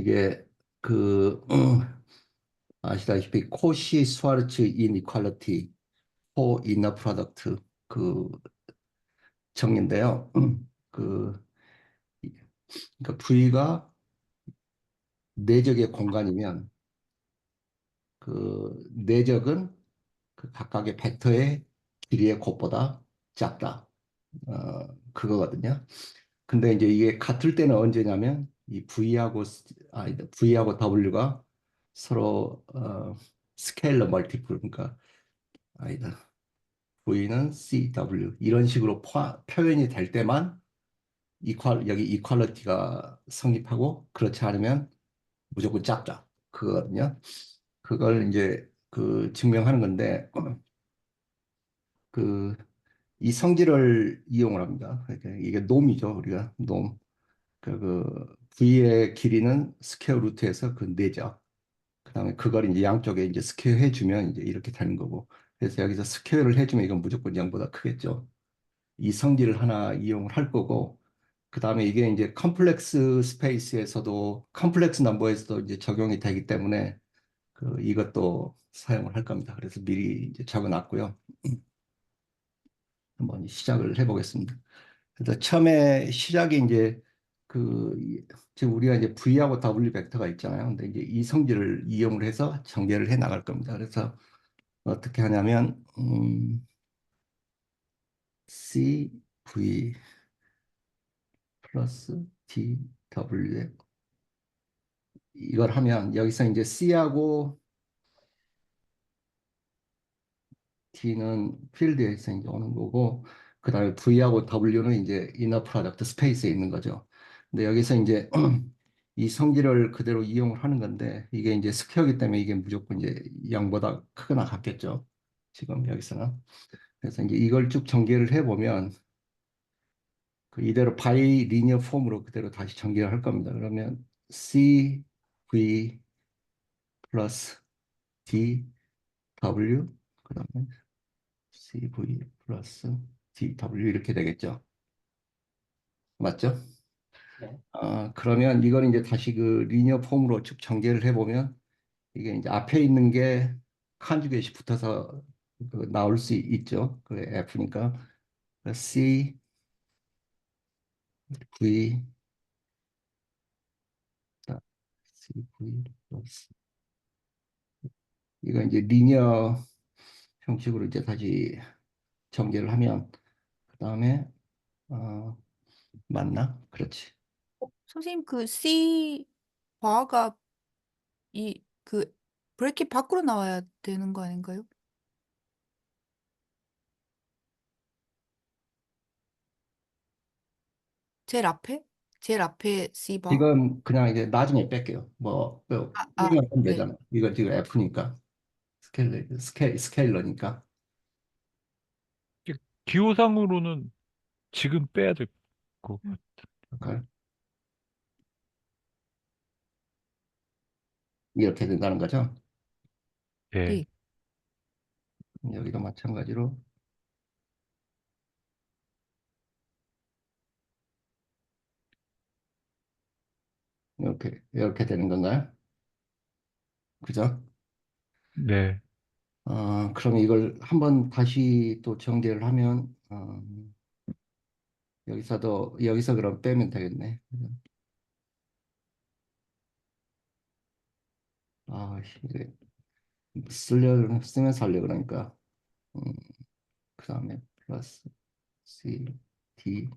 이게 그 아시다시피 코시 스와르츠 이니퀄리티 포 이너 프로덕트 그 정리인데요. 그 그러니까 V가 내적의 공간이면 그 내적은 그 각각의 벡터의 길이의 곱보다 작다. 그거거든요. 근데 이제 이게 같을 때는 언제냐면 이 V하고 W가 서로 스케일러 멀티플 그러니까 아니다. V는 CW 이런 식으로 표현이 될 때만 여기 이퀄리티가 성립하고 그렇지 않으면 무조건 작다. 그거거든요. 그걸 이제 그 증명하는 건데 그 이 성질을 이용을 합니다. 그러니까 이게 놈이죠. 우리가 놈. 그 V의 길이는 스퀘어 루트에서 그 내죠. 그다음에 그걸 이제 양쪽에 이제 스퀘어 해주면 이제 이렇게 되는 거고. 그래서 여기서 스퀘어를 해주면 이건 무조건 0보다 크겠죠. 이 성질을 하나 이용을 할 거고. 그다음에 이게 이제 컴플렉스 스페이스에서도 컴플렉스 넘버에서도 이제 적용이 되기 때문에 그 이것도 사용을 할 겁니다. 그래서 미리 이제 적어놨고요. 한번 시작을 해보겠습니다. 그래서 처음에 시작이 이제 지금 우리가 이제 V하고 W 벡터가 있잖아요. 근데 이제 이 성질을 이용을 해서 전개를 해 나갈 겁니다. 그래서 어떻게 하냐면 CV 플러스 DW 이걸 하면 여기서 이제 C하고 D는 필드에서 이제 오는 거고 그다음에 V하고 W는 이제 이너 프로덕트 스페이스에 있는 거죠. 근데 여기서 이제 이 성질을 그대로 이용을 하는 건데 이게 이제 스퀘어기 때문에 이게 무조건 이제 0보다 크거나 같겠죠. 지금 여기서는. 그래서 이제 이걸 쭉 전개를 해보면 그 이대로 바이 리니어 폼으로 그대로 다시 전개를 할 겁니다. 그러면 CV 플러스 DW 그다음에 CV 플러스 DW 이렇게 되겠죠. 맞죠? 네. 그러면 이걸 이제 다시 그 리니어 폼으로 쭉 전개를 해보면 이게 이제 앞에 있는 게 컨주게이트 붙어서 그 나올 수 있죠. 그 F니까 C, V, C, V 플러스 이거 이제 리니어 형식으로 이제 다시 전개를 하면 그 다음에 어, 맞나? 그렇지. 선생님, 그 C 바가 그 브레이킷 밖으로 나와야 되는 거 아닌가요? 제일 앞에? 제일 앞에 C 바? 지금 그냥 이제 나중에 뺄게요. 뭐 빼면 하면 네. 되잖아. 이거 지금 F니까 스케일러니까. 이게 기호상으로는 지금 빼야 될 것 같아요. 그러니까 이렇게 된다는 거죠. 예. 네. 여기도 마찬가지로 이렇게 되는 건가요? 그죠? 네. 그럼 이걸 한번 다시 또 전개를 하면 여기서 그럼 빼면 되겠네. 이게 쓰면서 하려 그러니까 음, 그 다음에 플러스 C, D,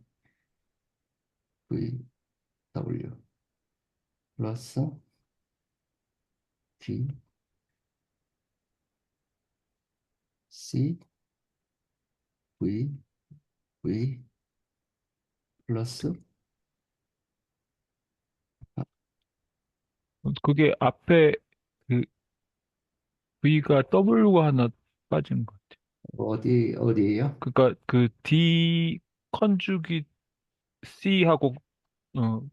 V, W 플러스 D, C, V, V 플러스 그게 앞에 그 V가 W가 하나 빠진 것 같아요. 어디에요? 그러니까 그 D 컨주기 C하고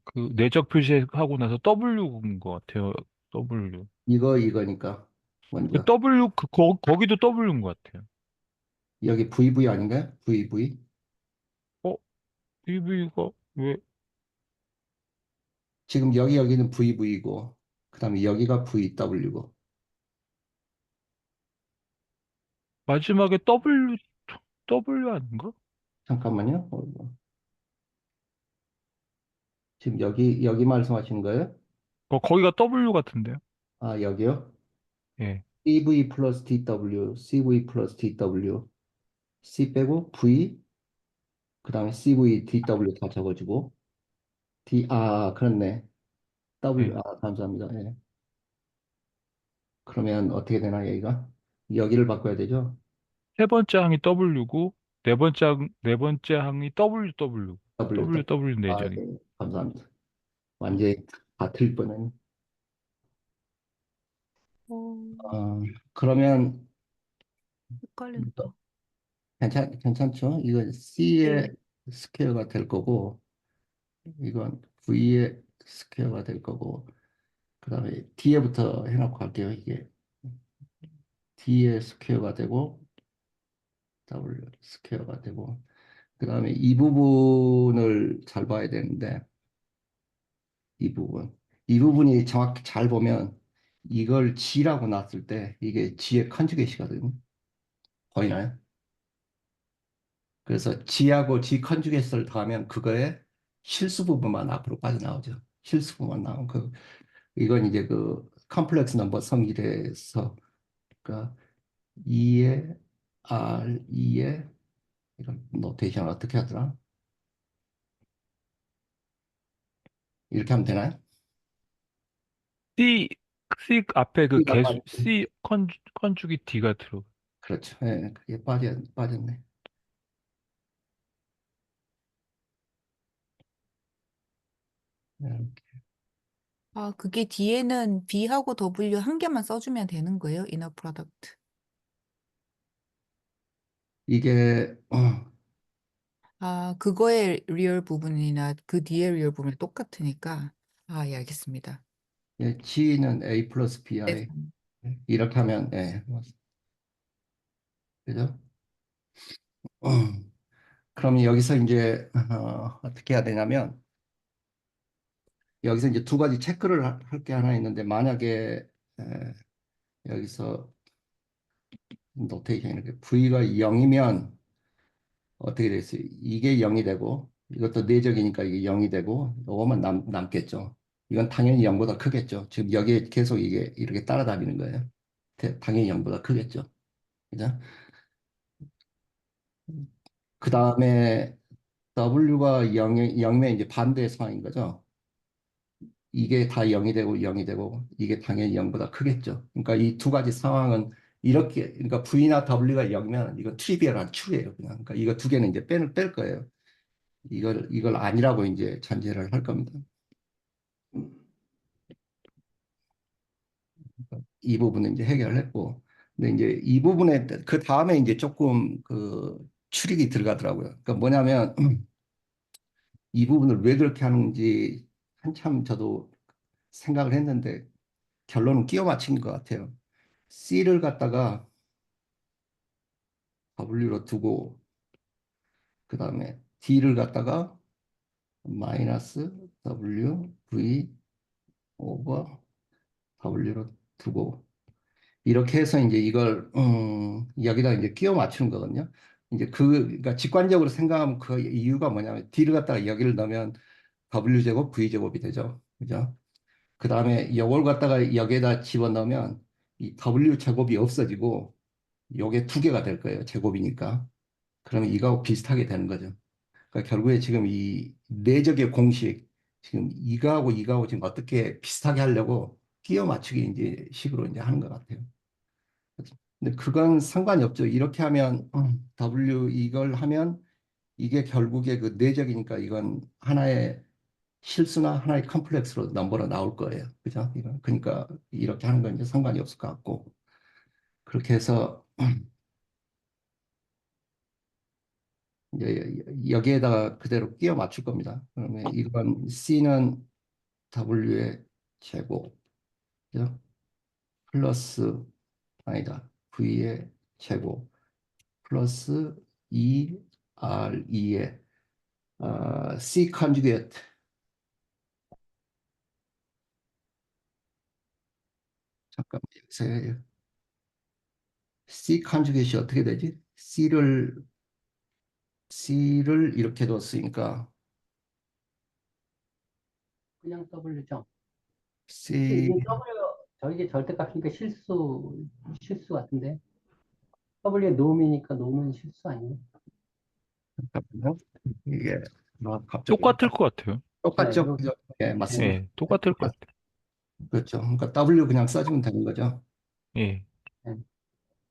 그 내적 표시하고 나서 W인 것 같아요. W. 이거니까 그 먼저 W 거기도 W인 것 같아요. 여기 VV 아닌가요? VV 어? VV가 왜? 지금 여기는 VV고, 그 다음에 여기가 VW고. 마지막에 W 아닌가? 잠깐만요. 지금 여기 말씀하시는 거예요? 거기가 W 같은데요? 아, 여기요? 예, CV 플러스 DW, CV 플러스 DW, C 빼고 V, 그 다음에 CV, DW 다 적어주고, 그렇네. W, 예. 감사합니다. 예. 그러면 어떻게 되나, 여기가? 여기를 바꿔야 되죠? 세 번째 항이 W고, 네 번째 항이 WW. W, W. WW 내죠. 예, 감사합니다. 완전히 다 틀릴 뻔했네. 어, 어, 그러면 헷갈린다. 괜찮죠? 이건 네. C의 스퀘어가 될 거고, 이건 V의 스퀘어가 될 거고, 그 다음에 D에부터 해놓고 갈게요. 이게 D의 스퀘어가 되고, W 스퀘어가 되고, 그 다음에 이 부분을 잘 봐야 되는데, 이 부분. 이 부분이 정확히 잘 보면, 이걸 G라고 놨을 때, 이게 G의 컨주게이시거든요. 보이나요? 그래서 G하고 G 컨주게이트를 더하면 그거에 실수 부분만 앞으로 빠져나오죠. 실수 부분만 나온 이건 이제 그 컴플렉스 넘버 성질에서 그러니까 2의 R, 2의 이런 노테이션을 어떻게 하더라? 이렇게 하면 되나요? C, C 앞에 그 C가 개수, 빠졌죠. C 컨주기 D가 들어. 그렇죠. 예, 그게 빠졌네. 예. 아, 그게 뒤에는 B하고 W 한 개만 써주면 되는 거예요? 이너 프로덕트. 이게 아, 그거의 리얼 부분이나 그 뒤에 리얼 부분이 똑같으니까. 아, 예, 알겠습니다. 예, G는 A 플러스 네. BI 이렇게 하면 그죠? 그럼 여기서 이제 어떻게 해야 되냐면 여기서 이제 두 가지 체크를 할 게 하나 있는데 만약에 에, 여기서 노테이션 이렇게 V가 0이면 어떻게 됐어요? 이게 0이 되고 이것도 내적이니까 이게 0이 되고 요거만 남겠죠. 이건 당연히 0보다 크겠죠. 지금 여기에 계속 이게 이렇게 따라다니는 거예요. 당연히 0보다 크겠죠. 그죠? 그 다음에 W가 0이면 이제 반대 상황인 거죠. 이게 다 0이 되고 0이 되고 이게 당연히 0보다 크겠죠. 그러니까 이 두 가지 상황은 이렇게 그러니까 V나 W가 0이면 이거 트리비얼한 추예요. 그냥. 그러니까 이거 두 개는 이제 뺄 거예요. 이걸 아니라고 이제 전제를 할 겁니다. 이 부분은 이제 해결했고 근데 이제 이 부분에 그 다음에 이제 조금 그 추릭이 들어가더라고요. 그러니까 뭐냐면 이 부분을 왜 그렇게 하는지 한참 저도 생각을 했는데 결론은 끼워 맞춘 것 같아요. C를 갖다가 W로 두고 그 다음에 D를 갖다가 마이너스 W, V 오버 W로 두고 이렇게 해서 이제 이걸 여기다 이제 끼워 맞추는 거거든요. 이제 그러니까 직관적으로 생각하면 그 이유가 뭐냐면 D를 갖다가 여기를 넣으면 W 제곱 V 제곱이 되죠. 그죠? 그 다음에 이걸 갖다가 여기에다 집어넣으면 이 W 제곱이 없어지고 요게 두 개가 될 거예요. 제곱이니까. 그러면 이거하고 비슷하게 되는 거죠. 그러니까 결국에 지금 이 내적의 공식, 지금 이거하고 지금 어떻게 비슷하게 하려고 끼워 맞추기 이제 식으로 이제 하는 것 같아요. 근데 그건 상관이 없죠. 이렇게 하면 W 이걸 하면 이게 결국에 그 내적이니까 이건 하나의 실수나 하나의 컴플렉스로 넘버로 나올 거예요. 그죠? 이건 그러니까 이렇게 하는 건 이제 상관이 없을 것 같고 그렇게 해서 이제 여기에다가 그대로 끼워 맞출 겁니다. 그러면 이건 C는 W의 제곱, 그죠? 플러스 아니다. V의 제곱 플러스 2R2의 C 컨주게이트 잠깐 여기서 C 컨주게이션이 어떻게 되지? C를 이렇게 뒀으니까 그냥 W죠. C 이게 이게 절대값이니까 실수 같은데. W의 놈이니까 놈은 실수 아니에요? 잠깐만요. 이게 갑자기 똑같을 것 같아요. 똑같죠? 네, 그죠? 예, 맞습니다. 예, 똑같을 것 같아요. 그렇죠. 그러니까 W 그냥 써주면 되는 거죠. 예,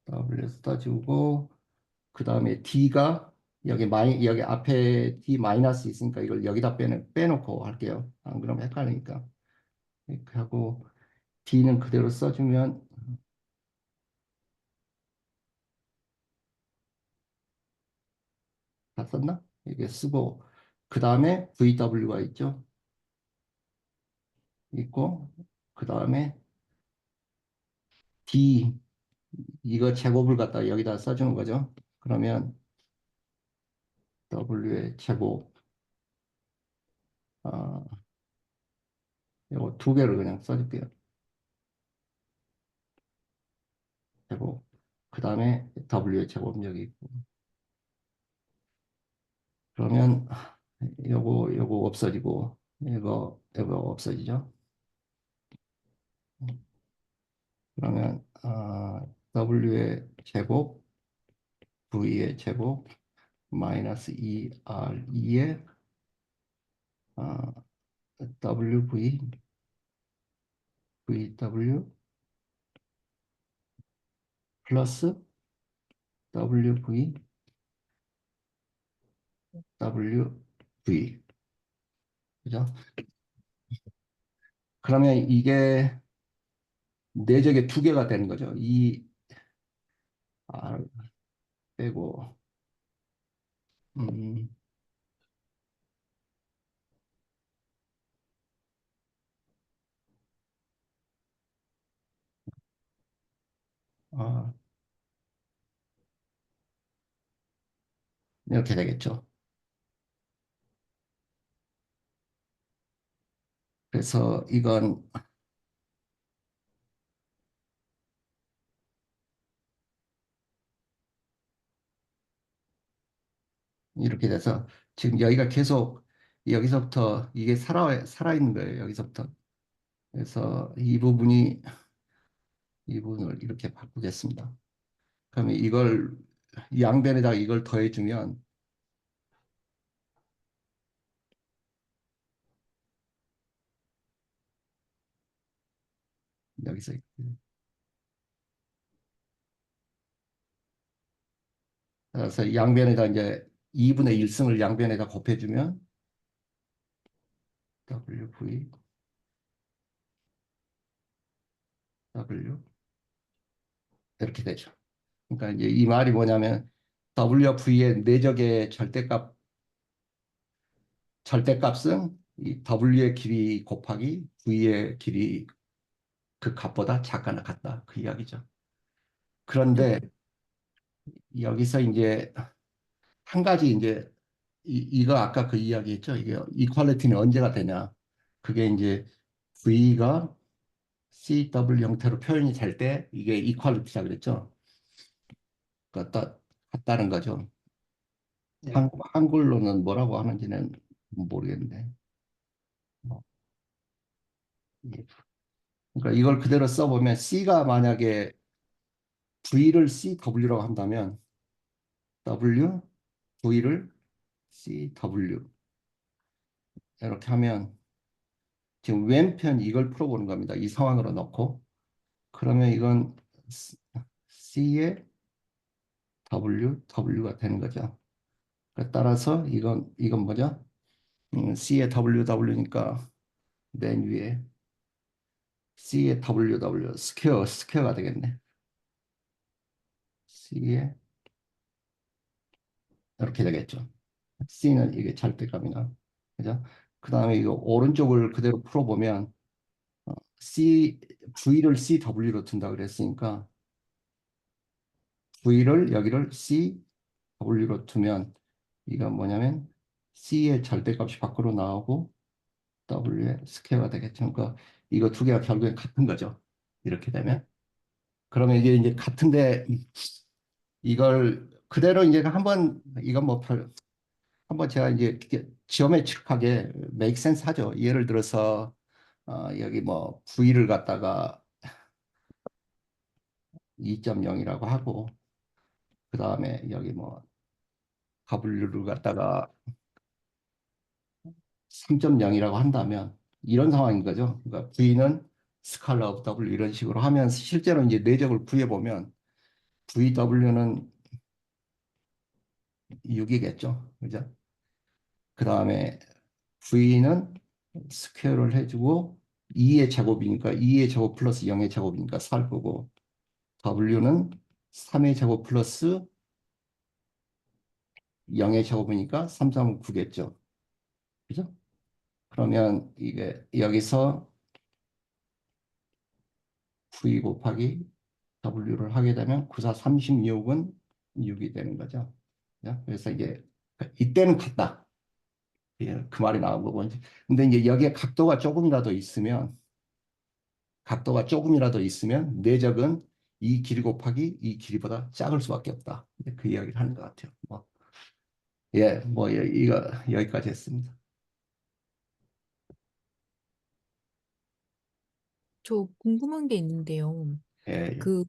W 써주고 그 다음에 D가 여기 앞에 D 마이너스 있으니까 이걸 여기다 빼놓고 할게요. 안 그러면 헷갈리니까. 이렇게 하고 D는 그대로 써주면 다 썼나? 이게 쓰고 그 다음에 VW가 있고 그 다음에 D 이거 제곱을 갖다 여기다 써주는 거죠. 그러면 W의 제곱 아, 이거 두 개를 그냥 써줄게요. 제곱 그 다음에 W의 제곱 여기 있고 그러면 요거 없어지고 이거 없어지죠. 그러면 W의 제곱 V의 제곱 마이너스 2R2의 WV VW 플러스 WV WV 그죠? 그러면 이게 내적에 두 개가 되는 거죠. 이 R 빼고 음, 아, 이렇게 되겠죠. 그래서 이건 이렇게 돼서 지금 여기가 계속 여기서부터 이게 살아있는 거예요. 여기서부터. 그래서 이 부분을 이렇게 바꾸겠습니다. 그러면 이걸 양변에다가 이걸 더해주면 여기서 그래서 양변에다 이제 2분의 1승을 양변에다 곱해주면 WV W 이렇게 되죠. 그러니까 이제 이 말이 뭐냐면 WV의 내적의 절대값은 이 W의 길이 곱하기 V의 길이 그 값보다 작거나 같다. 그 이야기죠. 그런데 여기서 이제 한 가지 이제 이거 아까 그 이야기했죠. 이게 이퀄리티는 언제가 되냐. 그게 이제 V가 CW 형태로 표현이 될 때 이게 이퀄리티라 그랬죠. 같다는 거죠. 네. 한글로는 뭐라고 하는지는 모르겠는데. 어, 예. 그러니까 이걸 그대로 써보면 C가 만약에 V를 CW라고 한다면 W, V를 CW 이렇게 하면 지금 왼편 이걸 풀어보는 겁니다. 이 상황으로 넣고 그러면 이건 C의 W가 되는 거죠. 따라서 이건 뭐죠? C의 W니까 맨 위에 C의 스퀘어가 되겠네. C의 이렇게 되겠죠. C는 이게 절대값이나 그죠? 그 다음에 이거 오른쪽을 그대로 풀어보면 C V를 CW로 둔다 그랬으니까 V를 여기를 CW로 두면 이건 뭐냐면 C의 절대값이 밖으로 나오고 W의 스퀘어가 되겠죠. 그러니까 이거 두 개가 결국엔 같은 거죠. 이렇게 되면. 그러면 이게 같은데 이걸 그대로 이제 이건 뭐 한번 제가 이제 이렇게 지오메트릭하게 메이크 센스 하죠. 예를 들어서 여기 뭐 V를 갖다가 2.0이라고 하고 그 다음에 여기 뭐 W를 갖다가 3.0이라고 한다면 이런 상황인 거죠. 그러니까 V는 스칼라 오브 W 이런 식으로 하면 실제로 이제 내적을 구해 보면 VW는 6이겠죠. 그죠? 그 다음에 V는 스퀘어를 해주고 2의 제곱이니까 2의 제곱 플러스 0의 제곱이니까 4일 거고 W는 3의 제곱 플러스 0의 제곱이니까 3, 3은 9겠죠. 그죠? 그러면 이게 여기서 V 곱하기 W를 하게 되면 9, 4, 36은 6이 되는 거죠. 그죠? 그래서 이게 이때는 같다. 예, 그 말이 나온 거고. 근데 이제 여기에 각도가 조금이라도 있으면 내적은 이 길이 곱하기 이 길이보다 작을 수밖에 없다. 이제 그 이야기를 하는 것 같아요. 이거 여기까지 했습니다. 저 궁금한 게 있는데요. 예, 예. 그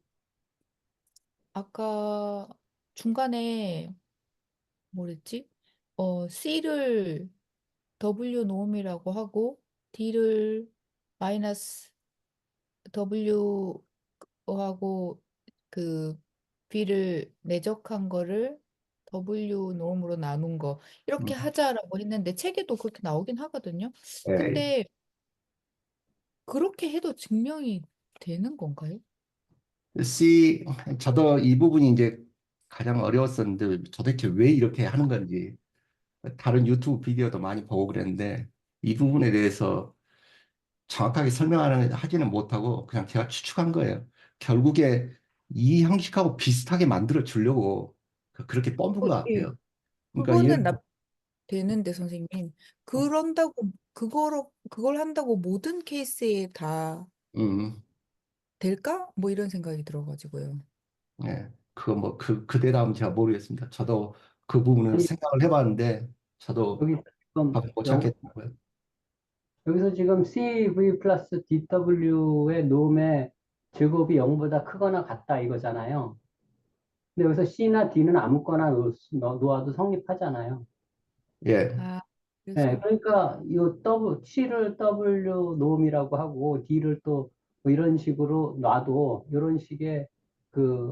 아까 중간에 뭐랬지? C를 W 노음이라고 하고 D를 마이너스 W 하고 그 B를 내적한 거를 W 노음으로 나눈 거 이렇게 음, 하자라고 했는데 책에도 그렇게 나오긴 하거든요. 예. 근데 그렇게 해도 증명이 되는 건가요? C, 저도 이 부분이 이제 가장 어려웠었는데 도대체 왜 이렇게 하는 건지 다른 유튜브 비디오도 많이 보고 그랬는데 이 부분에 대해서 정확하게 하지는 못하고 그냥 제가 추측한 거예요. 결국에 이 형식하고 비슷하게 만들어 주려고 그렇게 뽑은 것 예. 같아요. 그러니까 그거는 되는데 선생님 그런다고 그걸 한다고 모든 케이스에 다 음, 될까? 뭐 이런 생각이 들어가지고요. 예, 그 대답은 제가 모르겠습니다. 저도 그 부분은 아니, 생각을 해봤는데 저도 여기 지금 답을 못 찾겠더라고요. 여기서 지금 CV 플러스 DW의 놈의 제곱이 0보다 크거나 같다 이거잖아요. 근데 여기서 C나 D는 아무거나 놓아도 성립하잖아요. 예, 아, 네, 그래서 그러니까 이 C를 W 노음이라고 하고 D를 또 뭐 이런 식으로 놔도 이런 식의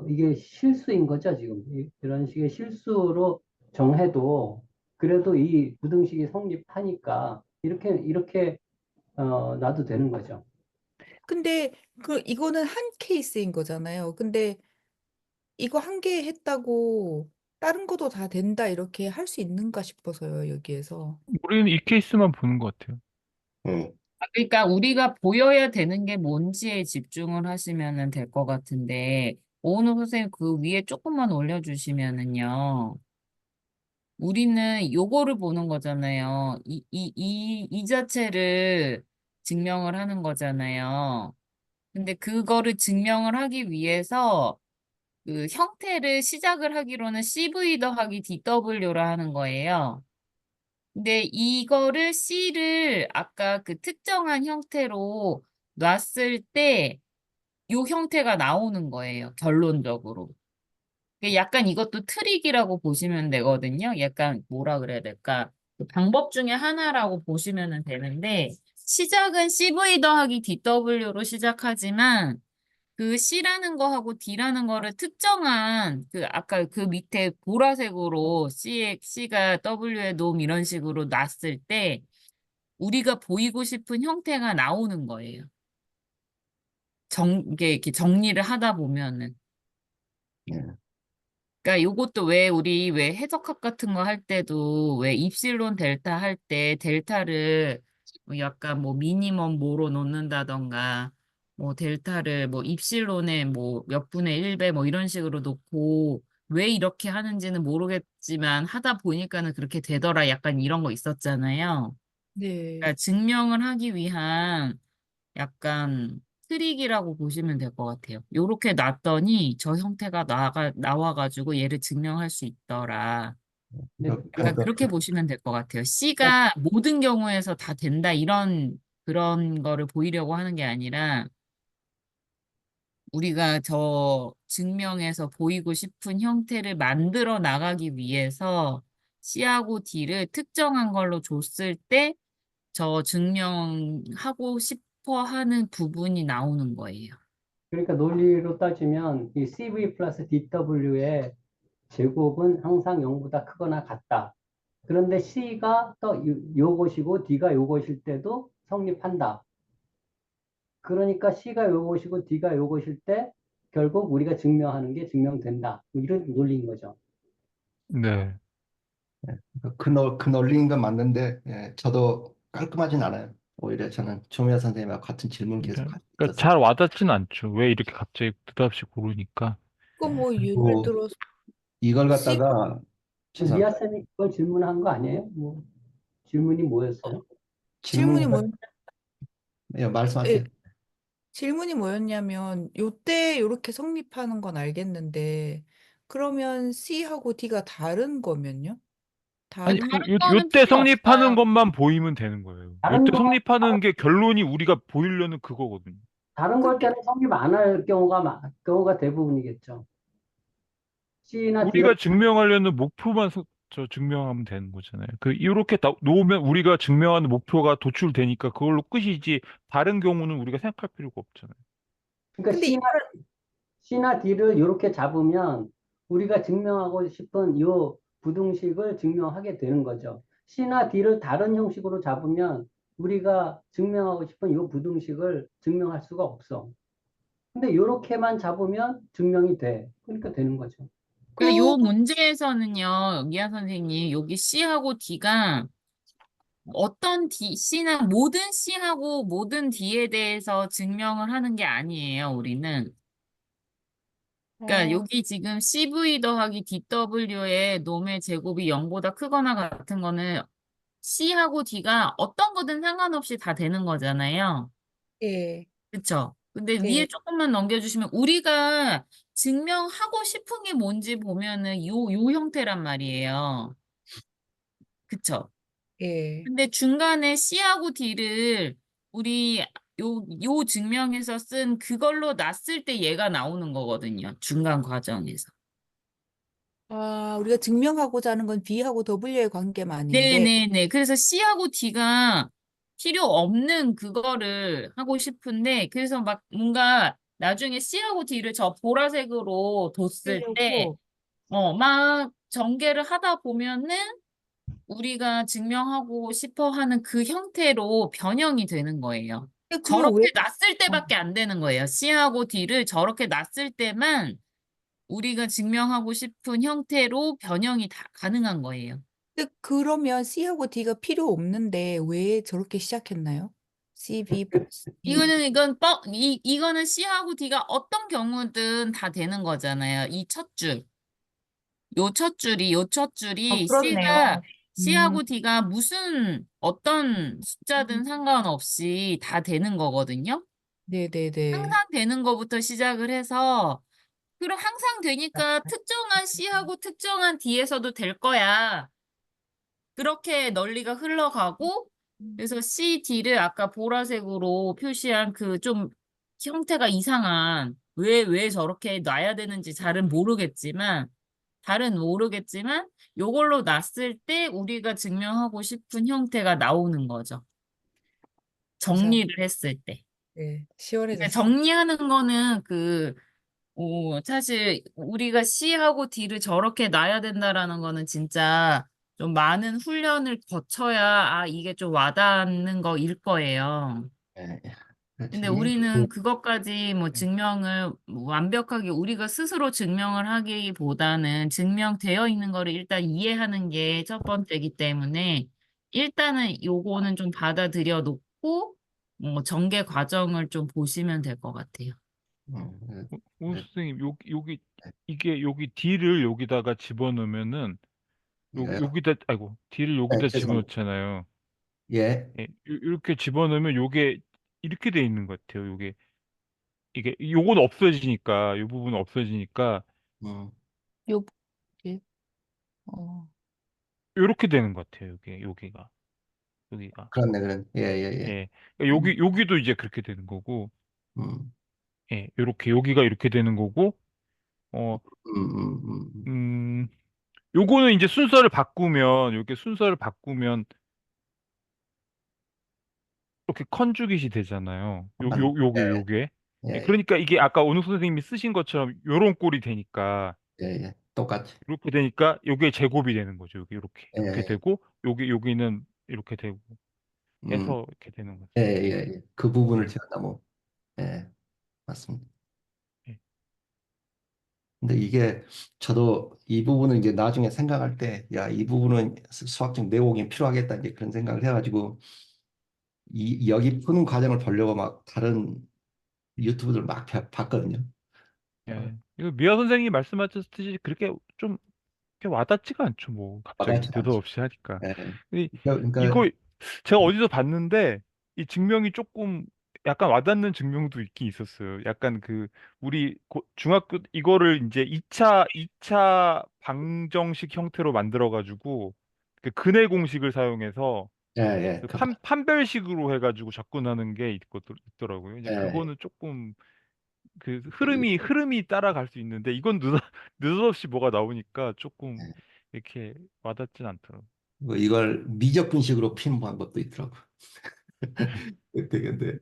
이게 실수인 거죠, 지금. 이런 식의 실수로 정해도 그래도 이 부등식이 성립하니까 이렇게 놔도 되는 거죠. 근데 이거는 한 케이스인 거잖아요. 근데 이거 한 개 했다고 다른 것도 다 된다 이렇게 할 수 있는가 싶어서요, 여기에서. 우리는 이 케이스만 보는 것 같아요. 음, 그러니까 우리가 보여야 되는 게 뭔지에 집중을 하시면 될 것 같은데, 오은호 선생님 그 위에 조금만 올려주시면은요, 우리는 요거를 보는 거잖아요. 이 자체를 증명을 하는 거잖아요. 근데 그거를 증명을 하기 위해서 그 형태를 시작을 하기로는 CV 더하기 DW라 하는 거예요. 근데 이거를 C를 아까 그 특정한 형태로 놨을 때 요 형태가 나오는 거예요. 결론적으로. 약간 이것도 트릭이라고 보시면 되거든요. 약간 뭐라 그래야 될까? 그 방법 중에 하나라고 보시면 되는데 시작은 CV 더하기 DW로 시작하지만 그 C라는 거하고 D라는 거를 특정한 그 아까 그 밑에 보라색으로 C가 W의 놈 이런 식으로 놨을 때 우리가 보이고 싶은 형태가 나오는 거예요. 이게 이렇게 정리를 하다 보면은. 예, 그러니까 요것도 왜 우리 왜 해석학 같은 거 할 때도 왜 입실론 델타 할 때 델타를 뭐 약간 뭐 미니멈 뭐로 놓는다던가 뭐 델타를 뭐 입실론에 뭐 몇 분의 1배 뭐 이런 식으로 놓고 왜 이렇게 하는지는 모르겠지만 하다 보니까는 그렇게 되더라 약간 이런 거 있었잖아요. 네. 그러니까 증명을 하기 위한 약간 트릭이라고 보시면 될 것 같아요. 요렇게 놨더니 저 형태가 나와가지고 얘를 증명할 수 있더라. 근데 그러니까 그렇게 보시면 될 것 같아요. C가 모든 경우에서 다 된다 그런 거를 보이려고 하는 게 아니라 우리가 저 증명해서 보이고 싶은 형태를 만들어 나가기 위해서 C하고 D를 특정한 걸로 줬을 때 저 증명하고 싶어 하는 부분이 나오는 거예요. 그러니까 논리로 따지면 이 CV 플러스 DW의 제곱은 항상 0보다 크거나 같다. 그런데 C가 또 요것이고 D가 요것일 때도 성립한다. 그러니까 C가 요것이고 D가 요것일 때 결국 우리가 증명하는 게 증명된다. 뭐 이런 논리인 거죠. 네. 그 논리인 건 맞는데, 예, 저도 깔끔하진 않아요. 오히려 저는 조미애 선생님과 같은 질문 계속 하고 그러니까 있어서. 잘 와닿진 않죠. 왜 이렇게 갑자기 느닷없이 고르니까. 그 뭐 예를 그리고 들어서 이걸 C 갖다가, 미아 죄송합니다. 쌤이 그걸 질문한 거 아니에요? 뭐 질문이 뭐였어요? 질문이, 질문이 뭐 예, 예, 말씀하세요. 질문이 뭐였냐면 요때 요렇게 성립하는 건 알겠는데 그러면 C하고 D가 다른 거면요? 아니, 다른 다른 거는 요때 필요 성립하는 없어요. 것만 보이면 되는 거예요. 다른 요때 거 성립하는 게 결론이 우리가 보이려는 그거거든요. 다른 걸 그게 때는 성립 안 할 경우가 대부분이겠죠. C나 D가 우리가 증명하려는 목표만 증명하면 되는 거잖아요. 이렇게 놓으면 우리가 증명하는 목표가 도출되니까 그걸로 끝이지, 다른 경우는 우리가 생각할 필요가 없잖아요. 그러니까 근데 C나 D를 이렇게 잡으면 우리가 증명하고 싶은 이 부등식을 증명하게 되는 거죠. C나 D를 다른 형식으로 잡으면 우리가 증명하고 싶은 이 부등식을 증명할 수가 없어. 근데 이렇게만 잡으면 증명이 돼. 그러니까 되는 거죠. 그러니까 그 요 문제에서는요, 미아 선생님, 여기 C하고 D가 어떤 C나 모든 C하고 모든 D에 대해서 증명을 하는 게 아니에요, 우리는. 그러니까 어, 여기 지금 CV 더하기 DW의 놈의 제곱이 0보다 크거나 같은 거는 C하고 D가 어떤 거든 상관없이 다 되는 거잖아요. 예, 그쵸? 근데 위에 네, 조금만 넘겨주시면 우리가 증명하고 싶은 게 뭔지 보면은 요 형태란 말이에요. 그쵸? 예. 근데 중간에 C하고 D를 우리 요 증명에서 쓴 그걸로 놨을 때 얘가 나오는 거거든요. 중간 과정에서. 아, 우리가 증명하고자 하는 건 B하고 W의 관계만인데, 네네네. 그래서 C하고 D가 필요 없는 그거를 하고 싶은데, 그래서 막 뭔가 나중에 C하고 D를 저 보라색으로 뒀을 때, 쓰려고. 막 전개를 하다 보면은 우리가 증명하고 싶어 하는 그 형태로 변형이 되는 거예요. 근데 그걸 왜, 저렇게 놨을 어, 때밖에 안 되는 거예요. C하고 D를 저렇게 놨을 때만 우리가 증명하고 싶은 형태로 변형이 다 가능한 거예요. 근데 그러면 C하고 D가 필요 없는데 왜 저렇게 시작했나요? CV 플러스 D. 이거는 C하고 D가 어떤 경우든 다 되는 거잖아요. 요 첫 줄이 그렇네요. 음, C하고 D가 무슨 어떤 숫자든 상관없이 다 되는 거거든요. 네네네. 항상 되는 거부터 시작을 해서 그럼 항상 되니까 특정한 C하고 특정한 D에서도 될 거야. 그렇게 논리가 흘러가고 그래서 CD를 아까 보라색으로 표시한 그 좀 형태가 이상한 왜 저렇게 놔야 되는지 잘은 모르겠지만 요걸로 놨을 때 우리가 증명하고 싶은 형태가 나오는 거죠. 감사합니다. 정리를 했을 때. 네, 그러니까 시원해졌어요. 정리하는 거는 사실 우리가 C하고 D를 저렇게 놔야 된다라는 거는 진짜 좀 많은 훈련을 거쳐야 이게 좀 와닿는 거일 거예요. 예, 예. 그렇죠. 근데 우리는 그것까지 뭐 증명을 완벽하게 우리가 스스로 증명을 하기보다는 증명되어 있는 거를 일단 이해하는 게 첫 번째이기 때문에 일단은 요거는 좀 받아들여 놓고 전개 과정을 좀 보시면 될 것 같아요. 네, 선생님, 여기 D를 여기다가 집어넣으면은, 예, D를 예, 여기다 죄송합니다. 집어넣잖아요. 예, 예, 이렇게 집어넣으면 요게 이렇게 돼 있는 것 같아요. 요게 이게 요건 없어지니까 요 부분은 없어지니까 음, 요, 예, 어, 요렇게 되는 것 같아요. 여기가. 그렇네, 그런. 예, 예, 예. 예. 음, 여기도 이제 그렇게 되는 거고, 음, 예. 요렇게 여기가 이렇게 되는 거고, 어, 음, 음, 음. 음, 요거는 이제 순서를 바꾸면, 요게 순서를 바꾸면 이렇게 컨주깃이 되잖아요. 예, 요게. 예, 예, 예, 그러니까 이게 아까 오늘 선생님이 쓰신 것처럼 요런 꼴이 되니까, 예, 예. 똑같이. 이렇게 되니까 요게 제곱이 되는 거죠. 여기 예, 이렇게 예. 되고, 여기는 이렇게 되고, 음, 해서 이렇게 되는 거죠. 예, 예, 예. 그 부분을 예, 제가 너무, 예, 맞습니다. 예, 근데 이게 저도 이 부분은 이제 나중에 생각할 때, 야, 이 부분은 수학적 내공이 필요하겠다, 이제 그런 생각을 해가지고, 여기 푸는 과정을 보려고 막 다른 유튜브들 막 봤거든요. 어, 예. 이거 미아 선생님이 말씀하셨듯이 그렇게 좀 이렇게 와닿지가 않죠. 뭐 갑자기 와닿진 않죠. 느닷없이 하니까. 예. 이, 그러니까, 이거 제가 어디서 봤는데 이 증명이 조금 약간 와닿는 증명도 있긴 있었어요. 약간 그 우리 중학교 이거를 이제 2차 방정식 형태로 만들어 가지고 그 근해 공식을 사용해서 예, 예, 그 판별식으로 해가지고 접근하는 게 있더라고요. 이제 예, 그거는 조금 그 흐름이 따라갈 수 있는데 이건 느닷없이 뭐가 나오니까 조금 예. 이렇게 와닿진 않더라고요. 뭐 이걸 미적분식으로 푸는 방법도 있더라고. 근데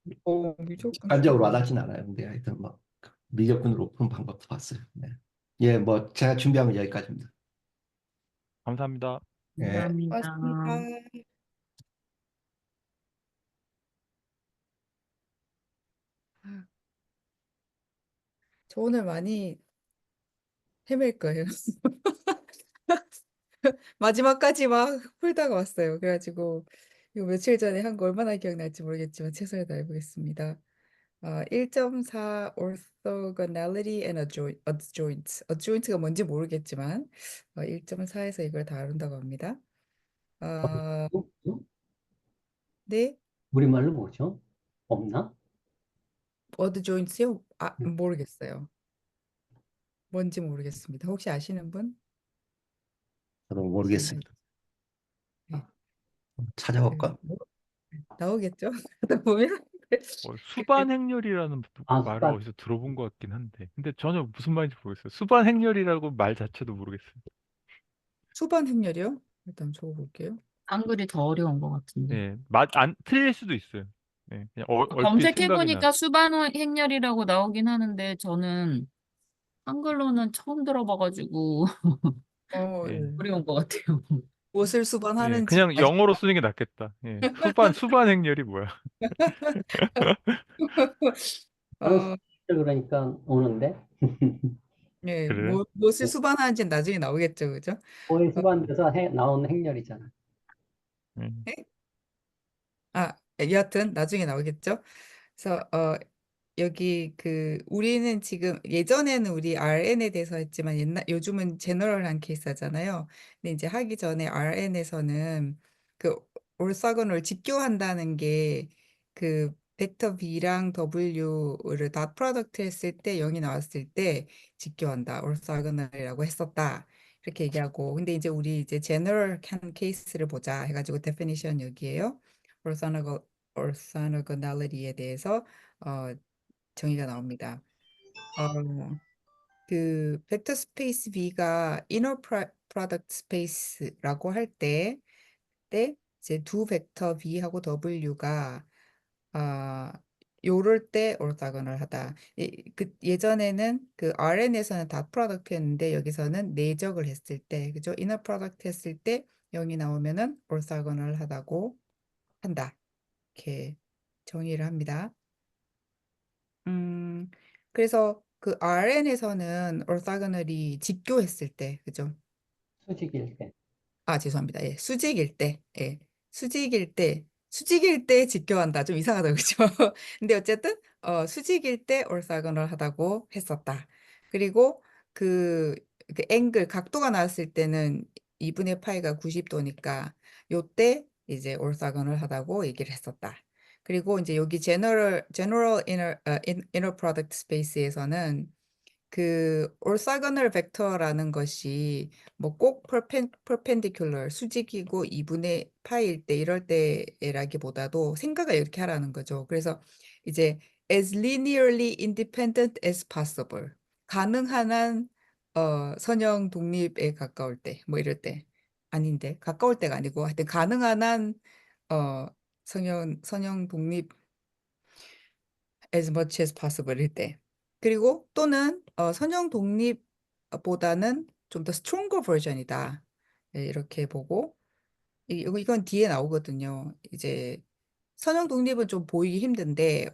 객관적으로 미적분식으로. 와닿진 않아요. 근데 하여튼 뭐 미적분으로 푸는 방법도 봤어요. 네. 예, 뭐 제가 준비한 건 여기까지입니다. 감사합니다. 예. 맞습니다. 감사합니다. 저 오늘 많이 헤맬 거예요. 마지막까지 막 풀다가 왔어요. 그래가지고 이거 며칠 전에 한 거 얼마나 기억날지 모르겠지만 최선을 다해보겠습니다. 1.4 orthogonality and adjoint. adjoint가 뭔지 모르겠지만 1.4에서 이걸 다룬다고 합니다. 아, 어? 어? 네, 우리말로 뭐죠? 없나? adjoint요? 모르겠어요. 뭔지 모르겠습니다. 혹시 아시는 분 저도 있으면 모르겠습니다. 네, 찾아볼까? 나오겠죠? 하다 보면 수반 행렬이라는 아, 말을 수박. 어디서 들어본 것 같긴 한데 근데 전혀 무슨 말인지 모르겠어요. 수반 행렬이라고 말 자체도 모르겠어요. 수반 행렬이요? 일단 적어볼게요. 한글이 더 어려운 것 같은데. 예, 안 틀릴 수도 있어요. 예, 그냥 얼핏 생각이 나. 검색해보니까 수반 행렬이라고 나오긴 하는데 저는 한글로는 처음 들어봐가지고 어, 예, 네. 어려운 것 같아요. 무엇을 예, 수반하는지 그냥 영어로 쓰는 게 낫겠다. 예, 수반 행렬이 뭐야? 하는 어, 그러니까 오는데 예, 그래? 무엇을 수반하는지 나중에 나오겠죠, 그죠? 오해 어, 수반돼서 나온 행렬이잖아. 예. 네? 여하튼 나중에 나오겠죠? 그래서 여기 우리는 지금 예전에는 우리 RN에 대해서 했지만 요즘은 제너럴한 케이스잖아요. 근데 이제 하기 전에 RN에서는 그 올사건을 집교한다는 게 그 벡터 B랑 W를 닷 프로덕트 했을 때 0이 나왔을 때 집교한다. 올사건을이라고 했었다. 이렇게 얘기하고 근데 이제 우리 이제 제너럴한 케이스를 보자 해가지고 데피니션 여기에요. orthogonality에 대해서 어, 정의가 나옵니다. 어, 벡터 스페이스 B가 inner product space라고 할 때 이제 두 벡터 B하고 W가 아, 요럴 때 orthogonal 하다. 예전에는 그 RN에서는 다 프로덕트였는데 여기서는 내적을 했을 때, 그죠? inner product 했을 때 0이 나오면은 orthogonal 하다고 한다. 이렇게 정의를 합니다. 그래서 그 RN에서는 orthogonal이 집교했을 때, 그죠? 수직일 때. 죄송합니다. 예, 수직일 때, 예, 수직일 때 집교한다. 좀 이상하다, 그죠? 근데 어쨌든 수직일 때 orthogonal 하다고 했었다. 그리고 그 앵글 각도가 나왔을 때는 2분의 파이가 90도니까 요때 이제 orthogonal 하다고 얘기를 했었다. 그리고 이제 여기 general inner product space에서는 그 orthogonal 벡터라는 것이 뭐 꼭 perpendicular 수직이고 2분의 파일 때 이럴 때라기보다도 생각을 이렇게 하라는 거죠. 그래서 이제 as linearly independent as possible 가능한 한 선형 독립에 가까울 때 뭐 이럴 때 아닌데 가까울 때가 아니고 하여튼 가능한 한 선형 독립 as much as possible일 때. 그리고 또는 선형 독립보다는 좀 더 stronger version이다. 예, 이렇게 보고 이건 뒤에 나오거든요. 이제 선형 독립은 좀 보이기 힘든데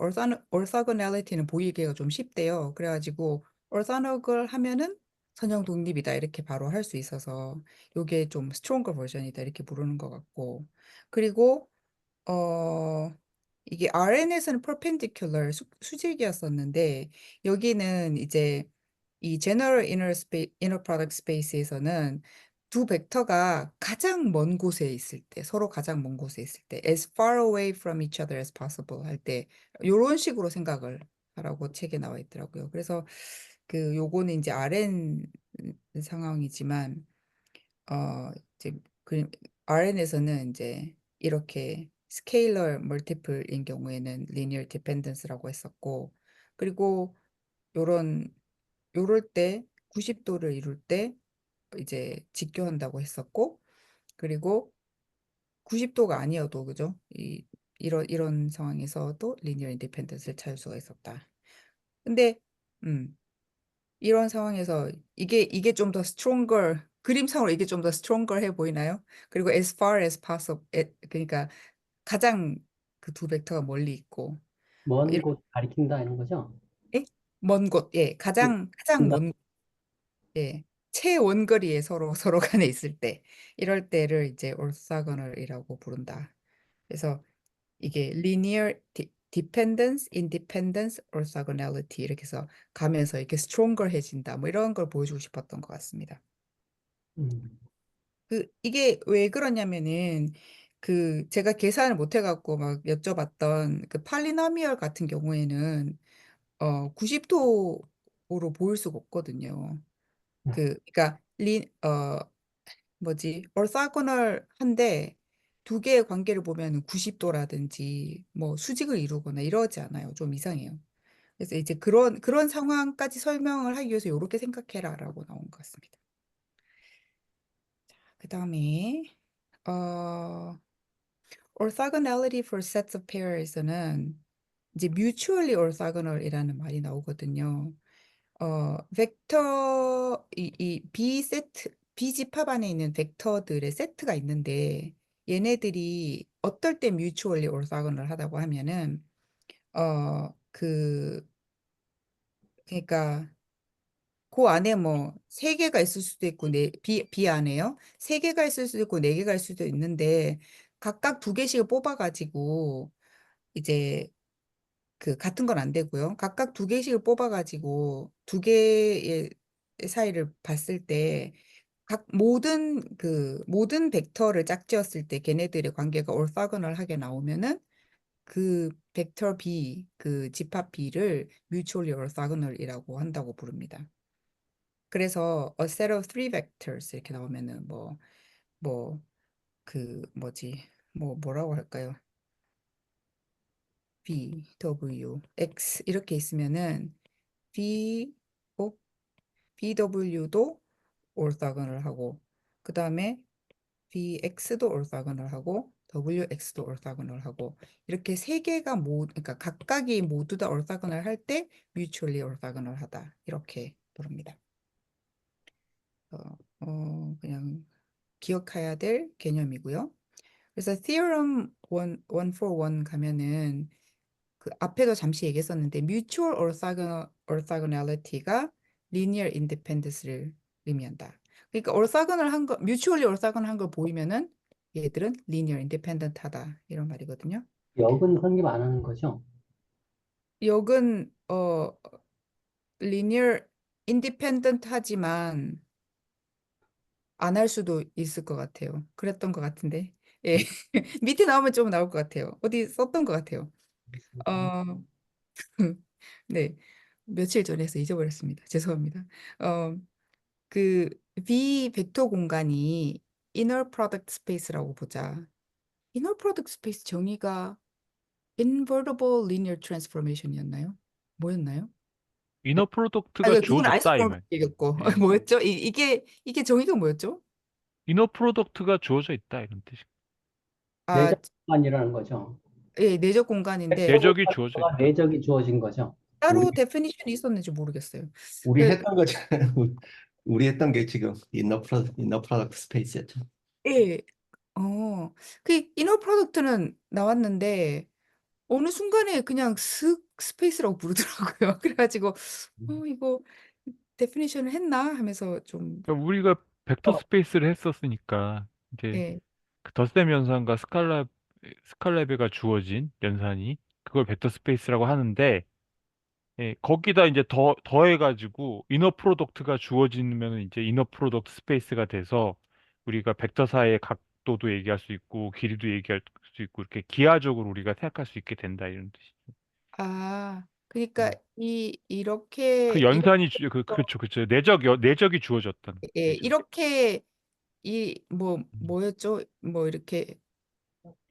orthogonality는 보이기가 좀 쉽대요. 그래가지고 orthogonal 하면은 선형 독립이다 이렇게 바로 할 수 있어서 이게 좀 stronger version이다 이렇게 부르는 것 같고 그리고 어, 이게 RN에서는 perpendicular 수직이었었는데 여기는 이제 이 general inner product space에서는 두 벡터가 가장 먼 곳에 있을 때, 서로 가장 먼 곳에 있을 때, as far away from each other as possible 할 때, 요런 식으로 생각을 하라고 책에 나와 있더라고요. 그래서 그 요거는 이제 RN 상황이지만 이제 그 RN에서는 이제 이렇게 스케일러 멀티플인 경우에는 리니어 디펜던스라고 했었고 그리고 요런 요럴 때 90도를 이룰 때 이제 직교한다고 했었고 그리고 90도가 아니어도 그죠? 이런 상황에서도 리니어 인디펜던스를 찾을 수가 있었다. 근데 이런 상황에서 이게 좀 더 stronger 그림상으로 이게 좀 더 stronger 해 보이나요? 그리고 as far as possible 그러니까 가장 그 두 벡터가 멀리 있고 먼 이렇게 곳 가리킨다는 거죠? 먼 곳, 예, 그, 가장 먼, 예, 최원거리에 서로 간에 있을 때 이럴 때를 이제 orthogonal이라고 부른다. 그래서 이게 linear dependence, independence, orthogonality 이렇게 해서 가면서 이렇게 stronger해진다. 뭐 이런 걸 보여주고 싶었던 것 같습니다. 음, 이게 왜 그러냐면은 제가 계산을 못 해갖고 막 여쭤봤던 그 팔리노미얼 같은 경우에는 90도로 보일 수가 없거든요. 그러니까 뭐지 orthogonal한데 두 개의 관계를 보면 90도라든지 뭐 수직을 이루거나 이러지 않아요. 좀 이상해요. 그래서 이제 그런 상황까지 설명을 하기 위해서 이렇게 생각해라라고 나온 것 같습니다. 그다음에 어 orthogonality for sets of pairs에서는 이제 mutually orthogonal이라는 말이 나오거든요. 벡터 이 B 세트 B 집합 안에 있는 벡터들의 세트가 있는데 얘네들이 어떨 때 mutually orthogonal 하다고 하면은 그러니까 그 안에 뭐 세 개가 있을 수도 있고 B 안에요. 세 개가 있을 수도 있고 네 개가 있을 수도 있는데 각각 두 개씩을 뽑아가지고 이제 같은 건 안 되고요. 각각 두 개씩을 뽑아가지고 두 개의 사이를 봤을 때 모든 벡터를 짝지었을 때 걔네들의 관계가 orthogonal하게 나오면은 그 벡터 B, 그 집합 B를 mutually orthogonal이라고 한다고 부릅니다. 그래서 a set of three vectors 이렇게 나오면은 뭐지? 뭐라고 할까요? B, W, X 이렇게 있으면은 B, BW도 orthogonal하고 그 다음에 BX도 orthogonal하고 WX도 orthogonal하고 이렇게 세 개가 그러니까 각각이 모두 다 orthogonal 할 때 mutually orthogonal하다 이렇게 부릅니다. 그냥 기억해야 될 개념이고요. 그래서 theorem 1 for 1 가면은 그 앞에도 잠시 얘기했었는데 mutual orthogonality가 linear independence를 의미한다. 그러니까 mutually orthogonal 한 걸 보이면은 얘들은 linear independent하다 이런 말이거든요. 역은 성립 안 하는 거죠? 역은 linear independent하지만 안 할 수도 있을 것 같아요. 그랬던 것 같은데. 예. 밑에 나오면 좀 나올 것 같아요. 어디 썼던 것 같아요. 어, 네. 며칠 전에 해서 잊어버렸습니다. 죄송합니다. 어, 그 V 벡터 공간이 inner product space라고 보자. inner product space 정의가 invertible linear transformation이었나요? 뭐였나요? 이너 아, 프로덕트가 이거 그건 주어졌다 이 아이소모르 말. 얘기였고 예. 뭐였죠? 이게 정의가 뭐였죠? 이너 프로덕트가 주어져 있다 이런 뜻이. 아, 내적 공간이라는 거죠. 예, 내적 공간인데 내적이 주어져 벡터가 있다. 내적이 주어진 거죠. 우리 따로 데피니션이 있었는지 모르겠어요. 우리 그, 했던 거잖아요. 우리 했던 게 지금 인너 프로덕트 스페이스였죠. 예, 그 이너 프로덕트는 나왔는데 어느 순간에 그냥 슥 스페이스라고 부르더라고요. 그래가지고 이거 데피니션을 했나 하면서 좀 그러니까 우리가 벡터 어, 스페이스를 했었으니까 이제 예, 그 덧셈 연산과 스칼랩에가 주어진 연산이 그걸 벡터 스페이스라고 하는데 예, 거기다 이제 더해가지고 이너 프로덕트가 주어지면 이제 이너 프로덕트 스페이스가 돼서 우리가 벡터사의 각도도 얘기할 수 있고 길이도 얘기할 수 있고 이렇게 기하적으로 우리가 생각할 수 있게 된다 이런 뜻이죠. 그러니까 그 이렇게 연산이 그렇죠. 내적이 주어졌다는 예, 내적. 이렇게 뭐였죠? 뭐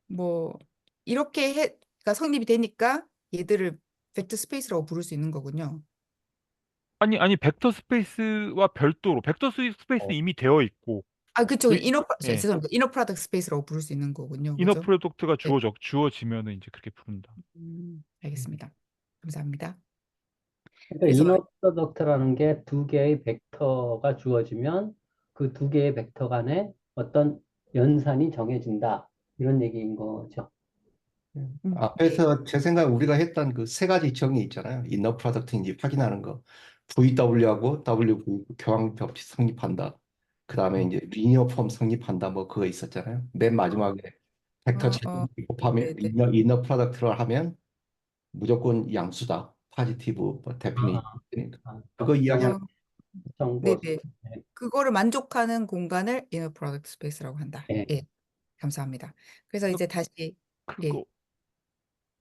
뭐 이렇게 해가 성립이 되니까 얘들을 벡터 스페이스라고 부를 수 있는 거군요. 아니 벡터 스페이스와 별도로 벡터 스페이스는 어, 이미 되어 있고 그쵸. 그 예, 죄송합니다. 이너 프로덕트 스페이스라고 부를 수 있는 거군요. 이너 그죠? 프로덕트가 네. 주어지면은 이제 그렇게 부른다. 알겠습니다. 감사합니다. 그러니까 그래서 이너 프로덕트라는 게 두 개의 벡터가 주어지면 그 두 개의 벡터 간에 어떤 연산이 정해진다. 이런 얘기인 거죠. 네. 앞에서 제 생각 우리가 했던 그 세 가지 정의 있잖아요. 인너 프로덕트인지 확인하는 거. VW하고 WV 교환법칙 성립한다. 그 다음에 음. 이제 리니어 폼 성립한다. 뭐 그거 있었잖아요. 맨 마지막에 벡터 어, 제곱 어, 곱하면 네, 네. 인너 프로덕트를 하면 무조건 양수다. 파지티브 뭐 데피니션. 아, 아, 그거 이야기하는 어, 네, 정보. 네. 네. 그거를 만족하는 공간을 이너 프로덕트 스페이스라고 한다. 예. 예. 감사합니다. 그래서 그- 이제 다시 예. 그거 예?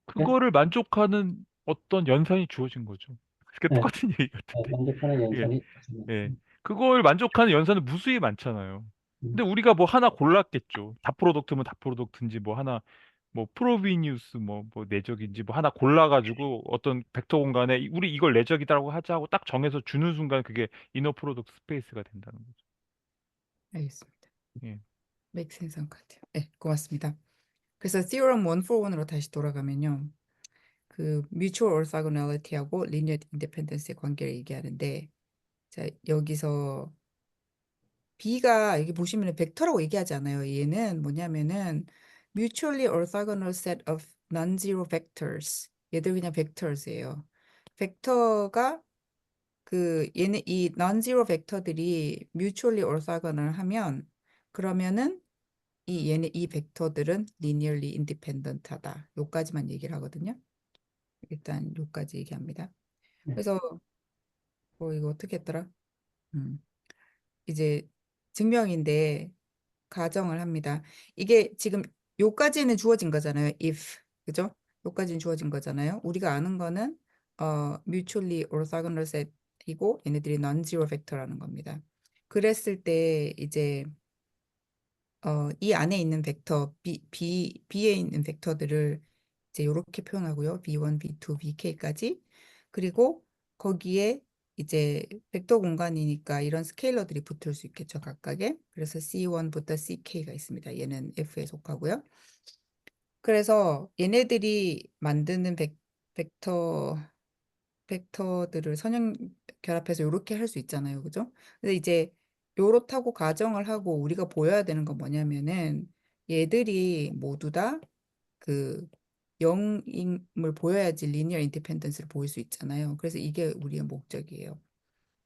그거를 만족하는 어떤 연산이 주어진 거죠. 그게 예. 똑같은 얘기 예, 같은데. 만족하는 예, 연산이 예. 그걸 만족하는 연산은 무수히 많잖아요. 근데 우리가 뭐 하나 골랐겠죠. 다 프로덕트면 다 프로덕트인지 뭐 하나 뭐 프로비니우스 뭐 내적인지 뭐 하나 골라가지고 어떤 벡터 공간에 우리 이걸 내적이다라고 하자 하고 딱 정해서 주는 순간 그게 이너 프로덕트 스페이스가 된다는 거죠. 알겠습니다. 예. make sense 한것 같아요. 네, 고맙습니다. 그래서 theorem 1 for 1으로 다시 돌아가면요. 그 mutual orthogonality하고 linear independence의 관계를 얘기하는데 자, 여기서 B가 여기 보시면 벡터라고 얘기하지 않아요. 얘는 뭐냐면은 mutually orthogonal set of non-zero vectors. 얘들 그냥 vectors예요. 벡터가 얘네 이 non-zero 벡터들이 mutually orthogonal 하면 그러면은 이 벡터들은 linearly independent하다. 요까지만 얘기를 하거든요. 일단 요까지 얘기합니다. 네. 그래서 이거 어떻게 했더라? 음, 이제 증명인데 가정을 합니다. 이게 지금 요까지는 주어진 거잖아요. if 그죠? 요까지는 주어진 거잖아요. 우리가 아는 거는 mutually orthogonal set이고 얘네들이 non-zero vector라는 겁니다. 그랬을 때 이제 이 안에 있는 벡터 B에 있는 벡터들을 이제 이렇게 표현하고요. B1, B2, BK까지. 그리고 거기에 이제 벡터 공간이니까 이런 스케일러들이 붙을 수 있겠죠, 각각에. 그래서 C1부터 CK가 있습니다. 얘는 F에 속하고요. 그래서 얘네들이 만드는 벡터 벡터들을 선형 결합해서 이렇게 할 수 있잖아요. 그죠? 근데 이제 요렇다고 가정을 하고 우리가 보여야 되는 건 뭐냐면은 얘들이 모두 다 그 0임을 보여야지 리니어 인디펜던스를 보일 수 있잖아요. 그래서 이게 우리의 목적이에요.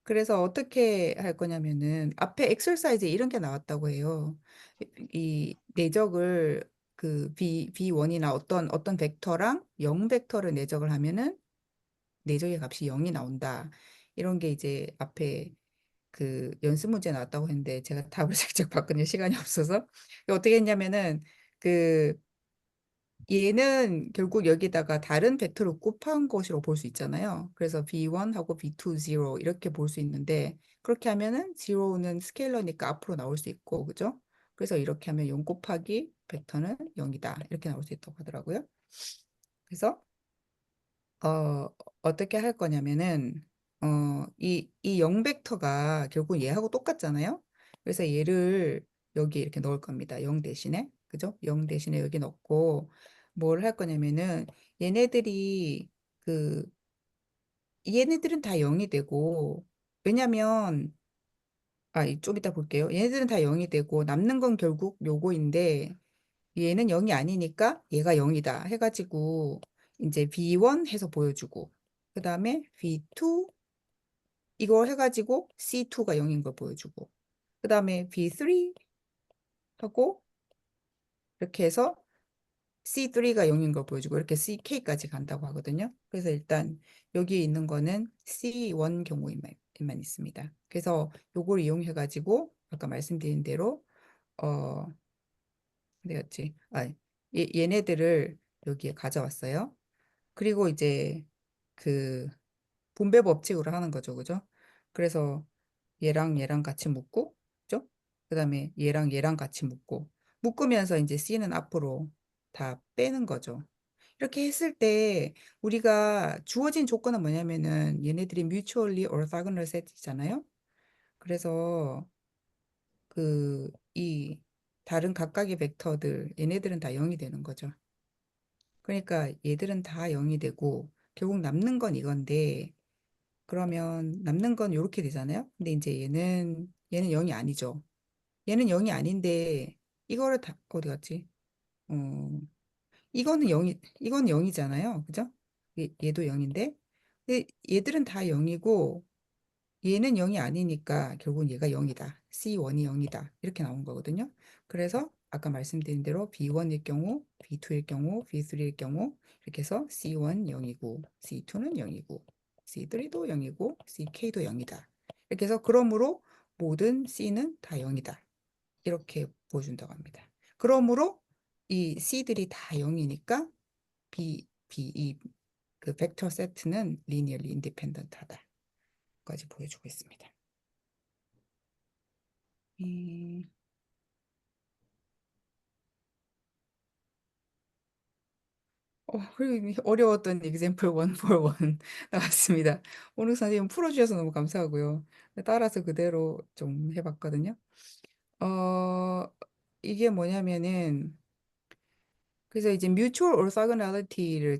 그래서 어떻게 할 거냐면은 앞에 엑서사이즈에 이런 게 나왔다고 해요. 이 내적을 B1이나 어떤 벡터랑 0 벡터를 내적을 하면은 내적의 값이 0이 나온다. 이런 게 이제 앞에 그 연습 문제 나왔다고 했는데 제가 답을 직접 봤거든요. 시간이 없어서. 어떻게 했냐면은 그 얘는 결국 여기다가 다른 벡터를 곱한 것으로 볼 수 있잖아요. 그래서 B1하고 B2, 0 이렇게 볼 수 있는데 그렇게 하면은 0는 스케일러니까 앞으로 나올 수 있고, 그죠? 그래서 이렇게 하면 0 곱하기 벡터는 0이다. 이렇게 나올 수 있다고 하더라고요. 그래서 어떻게 할 거냐면은 이 0 벡터가 결국 얘하고 똑같잖아요. 그래서 얘를 여기 이렇게 넣을 겁니다. 0 대신에. 그죠? 0 대신에 여기 넣고 뭘 할 거냐면은 얘네들이 그 얘네들은 다 0이 되고, 왜냐면 좀 이따 볼게요. 얘네들은 다 0이 되고 남는 건 결국 요거인데 얘는 0이 아니니까 얘가 0이다 해가지고 이제 B1 해서 보여주고, 그 다음에 B2 이거 해가지고 C2가 0인 걸 보여주고, 그 다음에 B3 하고 이렇게 해서 C3가 0인 걸 보여주고 이렇게 CK까지 간다고 하거든요. 그래서 일단 여기 있는 거는 C1 경우에만 있습니다. 그래서 요걸 이용해가지고 아까 말씀드린 대로 어 어디였지? 얘네들을 여기에 가져왔어요. 그리고 이제 그 분배 법칙으로 하는 거죠. 그죠? 그래서 얘랑 얘랑 같이 묶고, 그죠? 그다음에 얘랑 얘랑 같이 묶으면서 이제 C는 앞으로 다 빼는 거죠. 이렇게 했을 때 우리가 주어진 조건은 뭐냐면은 얘네들이 mutually orthogonal set이잖아요. 그래서 이 다른 각각의 벡터들 얘네들은 다 0이 되는 거죠. 그러니까 얘들은 다 0이 되고 결국 남는 건 이건데, 그러면 남는 건 이렇게 되잖아요. 근데 이제 얘는 0이 아니죠. 얘는 0이 아닌데 이거를 다 어디 갔지? 어 이거는 0이잖아요. 그죠? 얘도 0인데 근데 얘들은 다 0이고 얘는 0이 아니니까 결국은 얘가 0이다. C1이 0이다. 이렇게 나온 거거든요. 그래서 아까 말씀드린 대로 B1일 경우, B2일 경우, B3일 경우 이렇게 해서 C1 0이고 C2는 0이고 C3도 0이고 CK도 0이다. 이렇게 해서 그러므로 모든 C는 다 0이다. 이렇게 보여준다고 합니다. 그러므로 이 C들이 다 0이니까 그 벡터 세트는 리니어리 인디펜던트하다. 까지 보여주고 있습니다. 음, 그리고 이 어려웠던 example 1 for 1 나왔습니다. 오늘 선생님 풀어주셔서 너무 감사하고요. 따라서 그대로 좀 해봤거든요. 어, 이게 뭐냐면은, 그래서 이제 mutual orthogonality를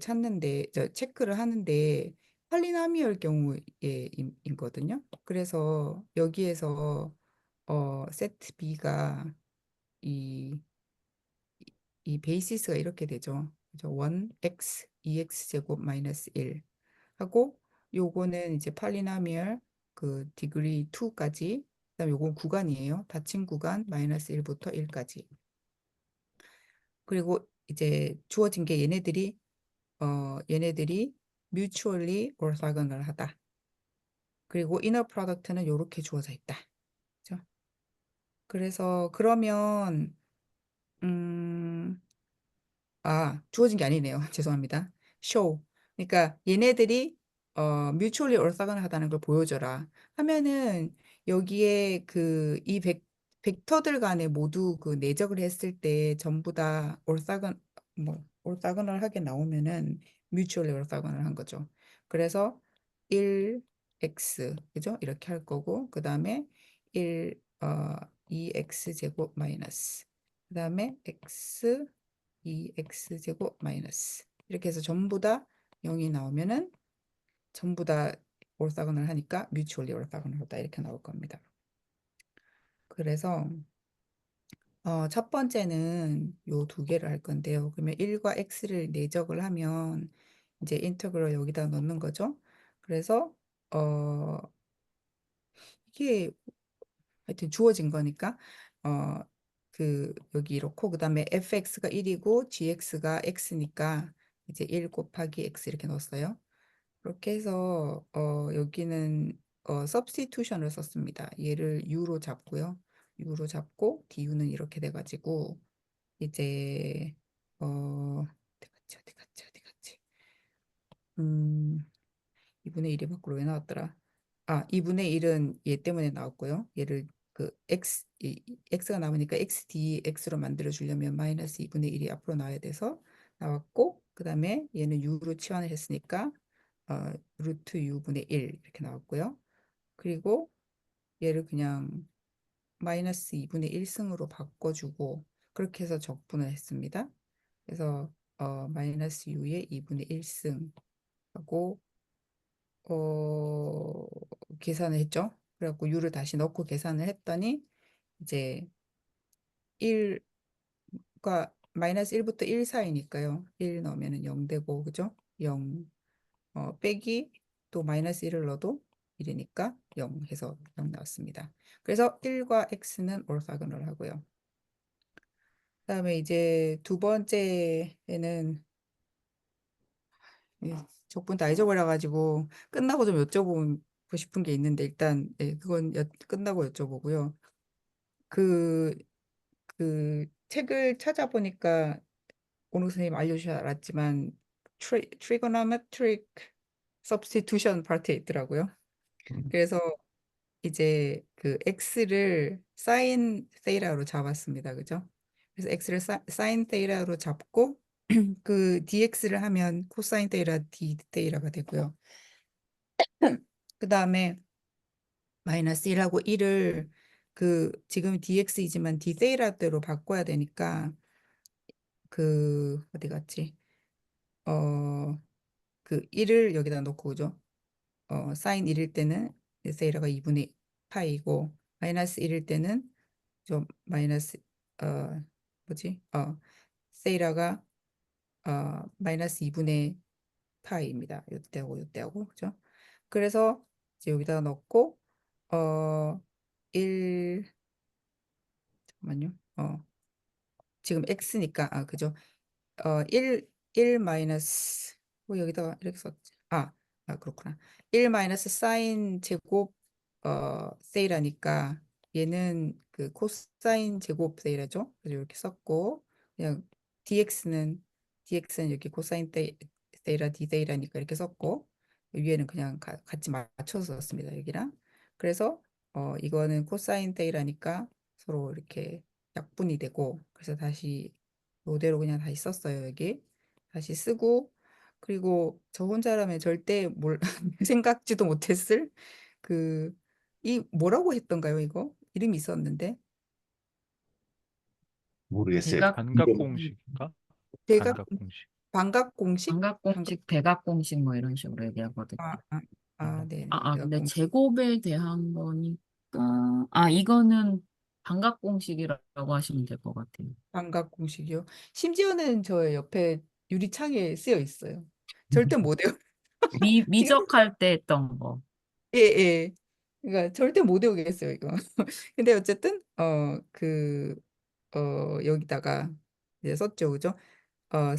체크를 하는데, 폴리nomial 경우에 있거든요. 그래서 여기에서, 세트 B가 이 이 베이시스가 이렇게 되죠. 그죠? 1x 2x 제곱 마이너스 1 하고 요거는 이제 팔리나미얼 그 디그리 2까지, 그다음 요건 구간이에요. 닫힌 구간 마이너스 1부터 1까지. 그리고 이제 주어진 게 얘네들이 mutually orthogonal 하다. 그리고 inner product는 요렇게 주어져 있다. 그죠? 그래서 그러면 음 주어진 게 아니네요. 죄송합니다. show. 그러니까 얘네들이 mutually orthogonal하다는 걸 보여줘라 하면은 여기에 이 벡터들 간에 모두 그 내적을 했을 때 전부 다 orthogonal하게 나오면은 mutually orthogonal한 거죠. 그래서 1x 그죠? 이렇게 할 거고 그 다음에 2x 제곱 마이너스 그 다음에 x 2x제곱 마이너스 이렇게 해서 전부 다 0이 나오면은 전부 다 올사근을 하니까 뮤추얼리 올사근을 하다 이렇게 나올 겁니다. 그래서 첫 번째는 요 두 개를 할 건데요. 그러면 1과 x를 내적을 하면 이제 인터그럴 여기다 넣는 거죠. 그래서 어 이게 하여튼 주어진 거니까 여기 이렇고 그다음에 fx가 1이고 gx가 x니까 이제 1 곱하기 x 이렇게 넣었어요. 그렇게 해서 여기는 substitution을 썼습니다. 얘를 u로 잡고요. u로 잡고 du는 이렇게 돼가지고 이제 어 어디 갔지? 2분의 1이 밖으로 왜 나왔더라? 2분의 1은 얘 때문에 나왔고요. 얘를 그 x가 나오니까 xdx로 만들어 주려면 마이너스 2분의 1이 앞으로 나와야 돼서 나왔고, 그 다음에 얘는 u로 치환을 했으니까 루트 u분의 1 이렇게 나왔고요. 그리고 얘를 그냥 마이너스 2분의 1승으로 바꿔주고 그렇게 해서 적분을 했습니다. 그래서 마이너스 u의 2분의 1승 하고 계산을 했죠. 그래갖고 u를 다시 넣고 계산을 했더니 이제 1과 마이너스 1부터 1 사이니까요. 1 넣으면 0 되고, 그죠? 0 빼기 또 마이너스 1을 넣어도 1이니까 0 해서 0 나왔습니다. 그래서 1과 x는 orthogonal 하고요. 그다음에 이제 두 번째에는 적분 다 잊어버려가지고 끝나고 좀 여쭤보고 싶은 게 있는데 일단 그건 끝나고 여쭤보고요. 그, 그 책을 찾아보니까 오늘 선생님 알려주셔서 알았지만 trigonometric substitution 파트에 있더라고요. 음, 그래서 이제 그 x를 sin theta로 잡았습니다. 그죠? 그래서 x를 sin theta로 잡고 그 dx를 하면 코사인 테이라 d 테이라가 되고요. 그 다음에 마이너스 1하고 1을 그 지금 dx이지만 d 테이라대로 바꿔야 되니까 그 어디 갔지? 그 1을 여기다 놓고 그죠? 사인 1일 때는 세이라가 2분의 파이고 마이너스 1일 때는 좀 마이너스 뭐지? 세이라가 마이너스 2분의 파이입니다. 요때하고 요때하고 그죠? 그래서 이제 여기다가 넣고 어 1 잠깐만요. 지금 x니까 그죠? 1 마이너스 여기다가 이렇게 썼지. 그렇구나. 1 마이너스 사인 제곱 세이라니까 얘는 그 코사인 제곱 세이라죠. 그래서 이렇게 썼고 그냥 dx는 여기 코사인 세이라 d 세이라니까 이렇게 썼고 위에는 그냥 같이 맞춰서 썼습니다. 여기랑. 그래서 이거는 코사인 세이라니까 서로 이렇게 약분이 되고 그래서 다시 이대로 그냥 다시 썼어요. 여기 다시 쓰고 그리고 저 혼자라면 절대 생각지도 못했을 그 이 뭐라고 했던가요? 이거 이름이 있었는데 모르겠어요. 대각, 반각 이름 공식인가? 대각 반각 공식. 반각 공식 반각 삼각공식, 대각공식 뭐 이런 식으로 얘기하거든요. 네 대각 근데 공식 제곱에 대한 거니까, 이거는 반각공식이라고 하시면 될 것 같아요. 반각 공식이요. 심지어는 저 옆에 유리창에 쓰여 있어요. 절대 못 외워. 이거 미적할 때 했던 거. 예. 그러니까 절대 못 외우겠어요, 이거. 근데 어쨌든 여기다가 이제 썼죠, 그죠?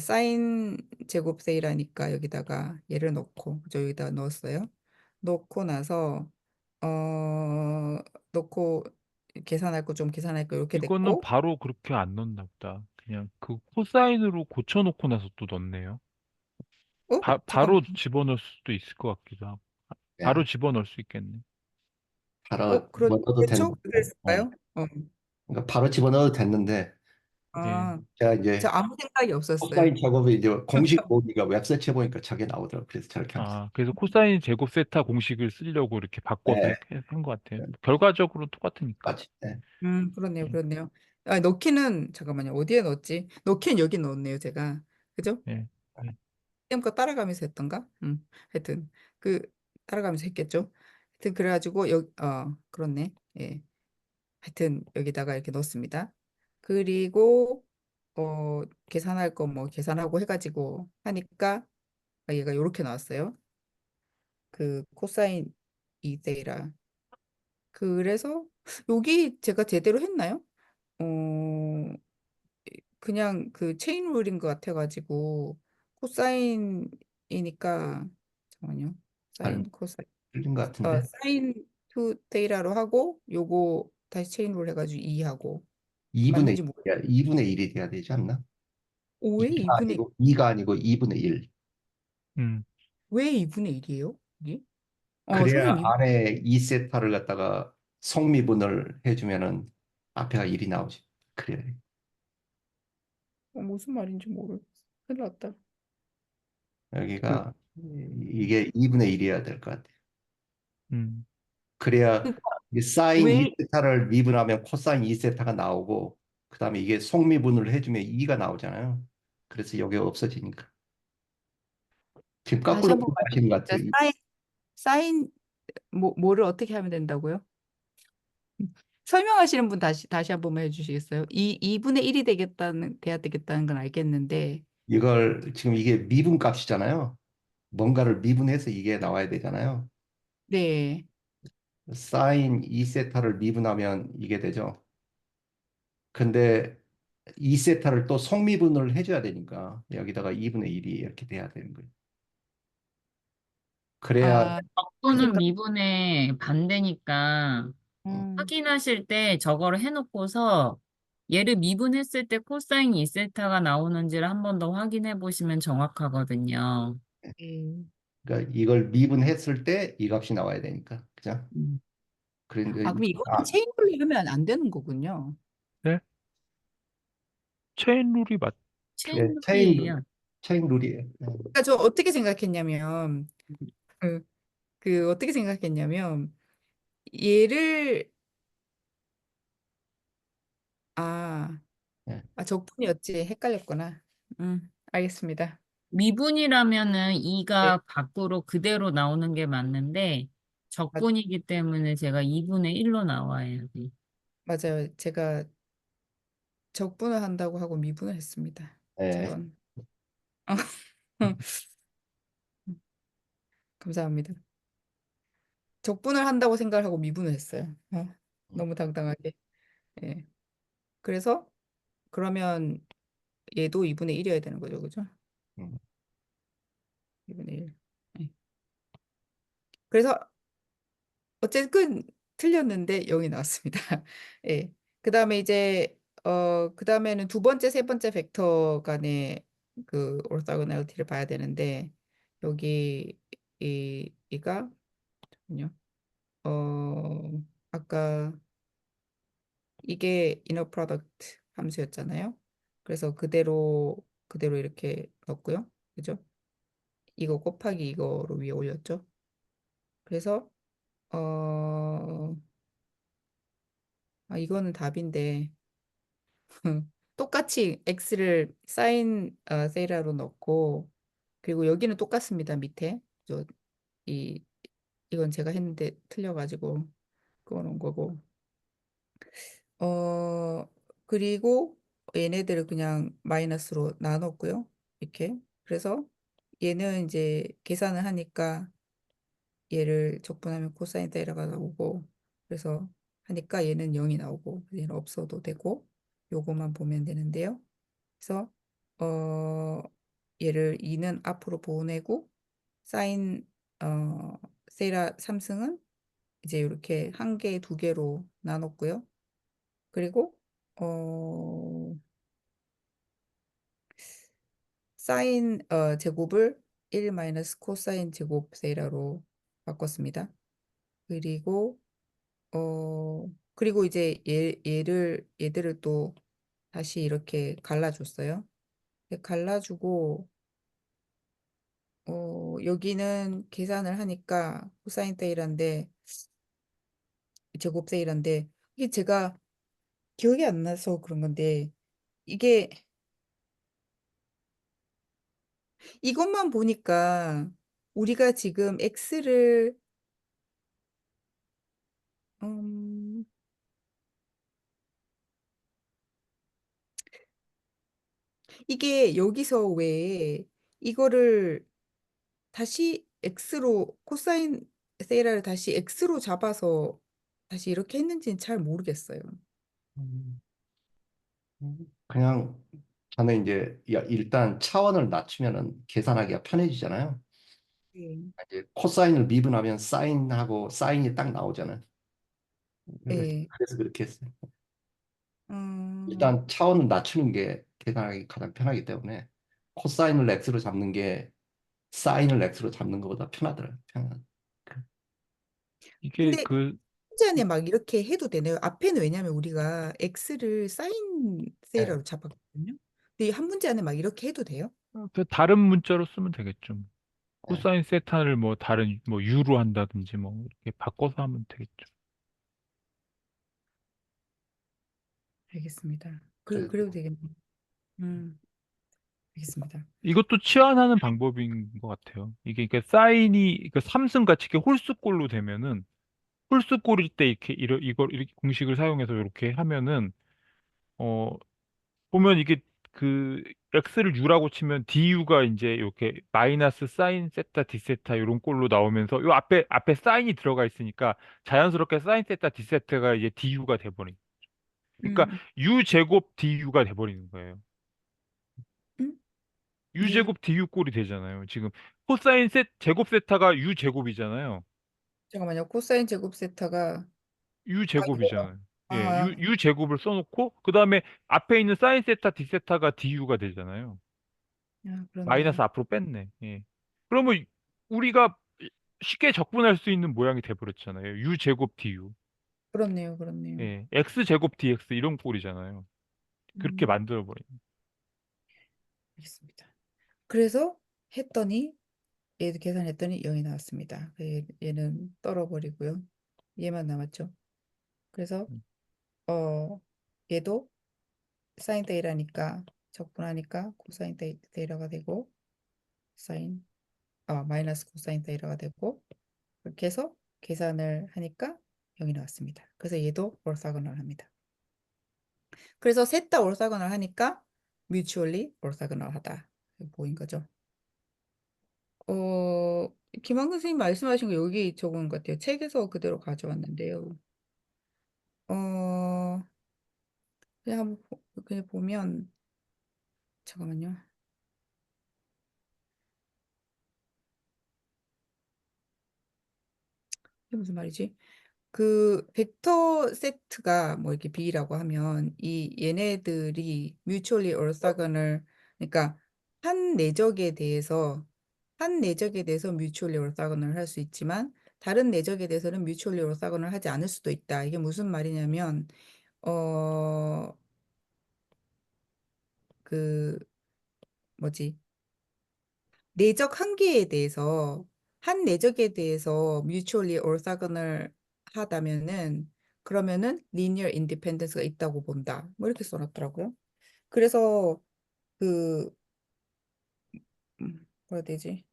사인 제곱 세이라니까 여기다가 얘를 넣고 저 여기다 넣었어요. 넣고 나서 어 넣고 계산할 거 좀 계산할 거 이렇게 이거는 됐고 바로 그렇게 안 넣나 보다. 그냥 그 코사인으로 고쳐놓고 나서 또 넣네요. 바로 잠깐만. 집어넣을 수도 있을 것 같기도 하고. 바로 예, 집어넣을 수 있겠네. 바로 그렇죠? 집어넣어도 되는데, 예. 그랬을까요? 그러니까 바로 집어넣어도 됐는데 예. 아, 제가 저 이제 아무 생각이 없었어요. 코사인 작업을 이제 공식 보니까 웹서치에 보니까 저게 나오더라고요. 그래서 저렇게 하면서. 그래서 코사인 제곱 세타 공식을 쓰려고 이렇게 바꿔서 예, 이렇게 한 것 같아요. 결과적으로 똑같으니까. 맞지. 예. 그렇네요, 예, 그렇네요. 넣기는 잠깐만요. 어디에 넣었지? 넣기는 여기 넣었네요, 제가. 그죠? 예, 예. 쌤 거 따라가면서 했던가? 하여튼 그 따라가면서 했겠죠. 하여튼 그래가지고 그렇네. 예. 하여튼 여기다가 이렇게 넣습니다. 그리고 계산할 거 뭐 계산하고 해가지고 하니까 얘가 이렇게 나왔어요. 그 코사인 2세이라. 그래서 여기 제가 제대로 했나요? 어, 그냥 그 체인 룰인 것 같아가지고 코사인이니까 잠깐만요. 아니, 사인 코사인 틀린 것 같은데. 사인 투 테이라로 하고 요거 다시 체인 룰 해가지고 2하고 2분의 맞는지 모르 2분의 1이 돼야 되지 않나? 5의 2가 2분의 아니고 2가 아니고 2분의 1. 음. 왜 2분의 1이에요? 이게? 그래야 선생님 안에 2세타를 갖다가 성미분을 해주면은 앞에가 1이 나오지. 그래. 무슨 말인지 모르겠어. 큰일 났다. 그, 여기가 이게 2분의 1이어야 될 것 같아. 음. 그래야 그러니까 이 사인 왜 2세타를 미분하면 코사인 2세타가 나오고 그다음에 이게 속미분을 해주면 2가 나오잖아요. 그래서 여기 없어지니까. 지금 다시 거꾸로 한번 하시는 것 말씀해 같아요. 주세요. 사인 뭐를 어떻게 하면 된다고요? 설명하시는 분 다시 한 번만 해주시겠어요? 2분의 1이 돼야 되겠다는 건 알겠는데, 이걸 지금 이게 미분 값이잖아요. 뭔가를 미분해서 이게 나와야 되잖아요. 네. 사인 2세타를 미분하면 이게 되죠. 근데 2세타를 또 속미분을 해줘야 되니까 여기다가 2분의 1이 이렇게 돼야 되는 거예요. 그래야 아, 적분은 미분의 반대니까 음, 확인하실 때 저거를 해놓고서 얘를 미분했을 때 코사인 2세타가 나오는지를 한 번 더 확인해 보시면 정확하거든요. 네. 그러니까 이걸 미분했을 때 이 값이 나와야 되니까. 그죠? 음. 그런데 그럼 이거는 아, 체인으로 읽으면 안 되는 거군요. 네? 체인 룰이 맞, 예, 체인 룰, 체인룰이에요. 체인 룰이에요. 그러니까 저 어떻게 생각했냐면, 그, 어떻게 생각했냐면, 얘를, 아, 예. 적분이었지. 헷갈렸구나. 알겠습니다. 미분이라면은 네, 2가 밖으로 그대로 나오는 게 맞는데 맞, 적분이기 때문에 제가 2분의 1로 나와야 돼. 맞아요. 제가 적분을 한다고 하고 미분을 했습니다. 예. 저런. 감사합니다. 적분을 한다고 생각을 하고 미분을 했어요. 너무 당당하게. 예. 그래서 그러면 얘도 2분의 1이어야 되는 거죠. 그죠? 음, 2분의 1. 예. 그래서 어쨌든 틀렸는데 0이 나왔습니다. 예. 그다음에 이제 그다음에는 두 번째, 세 번째 벡터 간의 그 orthogonality를 봐야 되는데 여기 이가 잠깐만요. 아까 이게 inner product 함수였잖아요. 그래서 그대로 이렇게 넣었고요. 그죠? 이거 곱하기 이거로 위에 올렸죠. 그래서 어, 이거는 답인데 똑같이 x를 사인 세이라로 넣고 그리고 여기는 똑같습니다. 밑에 저, 이 이건 제가 했는데 틀려가지고 그거 놓은 거고 어 그리고 얘네들을 그냥 마이너스로 나눴고요. 이렇게 그래서 얘는 이제 계산을 하니까 얘를 적분하면 코사인 테이라가 나오고 그래서 하니까 얘는 0이 나오고 얘는 없어도 되고 요거만 보면 되는데요. 그래서 어 얘를 2는 앞으로 보내고 사인 어 세이라 3승은 이제 이렇게 한 개, 두 개로 나눴고요. 그리고 어 사인 제곱을 1 마이너스 코사인 제곱 세이라로 바꿨습니다. 그리고 그리고 이제 얘들을 또 다시 이렇게 갈라줬어요. 갈라주고 여기는 계산을 하니까 코사인 세이라인데 제곱 세이라인데 이게 제가 기억이 안 나서 그런 건데 이게 이것만 보니까 우리가 지금 x를 음, 이게 여기서 왜 이거를 다시 x로 코사인 세이라를 다시 x로 잡아서 다시 이렇게 했는지는 잘 모르겠어요. 음. 그냥 저는 이제 일단 차원을 낮추면은 계산하기가 편해지잖아요. 네. 이제 코사인을 미분하면 사인하고 사인이 딱 나오잖아요. 네. 그래서 그렇게 했어요. 음, 일단 차원을 낮추는 게 계산하기 가장 편하기 때문에 코사인을 x로 잡는 게 사인을 x로 잡는 것보다 편하더라고요. 이게 근데 그 문제 안에 막 이렇게 해도 되네요. 앞에는 왜냐면 우리가 x를 사인 네. 세이라로 잡았거든요. 근데 한 문제 안에 막 이렇게 해도 돼요? 다른 문자로 쓰면 되겠죠. 네. 코사인 세타를 뭐 다른 뭐 u로 한다든지 뭐 이렇게 바꿔서 하면 되겠죠. 알겠습니다. 그래서 그래도 되겠네요. 알겠습니다. 이것도 치환하는 방법인 것 같아요. 이게 그러니까 사인이 그 삼승 같이 이렇게 홀수꼴로 되면은 홀수꼴일 때 이렇게 이걸 이렇게 공식을 사용해서 이렇게 하면은 어 보면 이게 그 x를 u라고 치면 du가 이제 이렇게 마이너스 사인 세타 디세타 이런 꼴로 나오면서 요 앞에 사인이 들어가 있으니까 자연스럽게 사인 세타 디세타가 이제 du가 돼버린. 그러니까 음, u 제곱 du가 돼버리는 거예요. 음? u 예. 제곱 du 꼴이 되잖아요. 지금 코사인 제곱 세타가 u 제곱이잖아요. 잠깐만요. 코사인 제곱 세타가 u 이거요. 제곱이잖아요. 예, 아, u 제곱을 써놓고 그 다음에 앞에 있는 사인 세타 디세타가 du가 되잖아요. 그렇네요. 마이너스 앞으로 뺐네. 예. 그러면 우리가 쉽게 적분할 수 있는 모양이 돼버렸잖아요. u 제곱 du. 그렇네요. 그렇네요. 예, x 제곱 dx 이런 꼴이잖아요. 그렇게 음, 만들어 버린. 알겠습니다. 그래서 했더니 얘도 계산했더니 0이 나왔습니다. 얘는 떨어버리고요. 얘만 남았죠. 그래서 얘도 사인 데이라니까 적분하니까 코사인 데이라가 되고 사인 마이너스 코사인 데이라가 되고 그렇게 해서 계산을 하니까 0이 나왔습니다. 그래서 얘도 orthogonal 합니다. 그래서 셋 다 orthogonal 하니까 mutually orthogonal 하다. 보인 거죠. 김한근 선생님 말씀하신 거 여기 적은 것 같아요. 책에서 그대로 가져왔는데요. 어, 그냥 한번 그냥 보면 잠깐만요. 이게 무슨 말이지? 그 벡터 세트가 뭐 이렇게 B라고 하면 이 얘네들이 mutually orthogonal 그러니까 한 내적에 대해서 mutually orthogonal 할 수 있지만 다른 내적에 대해서는 mutually orthogonal 하지 않을 수도 있다. 이게 무슨 말이냐면 어 그 뭐지? 내적 한계에 대해서 한 내적에 대해서 mutually orthogonal 하다면은 그러면은 linear independence가 있다고 본다. 뭐 이렇게 써놨더라고요. 그래서 그 뭐라 해야 되지?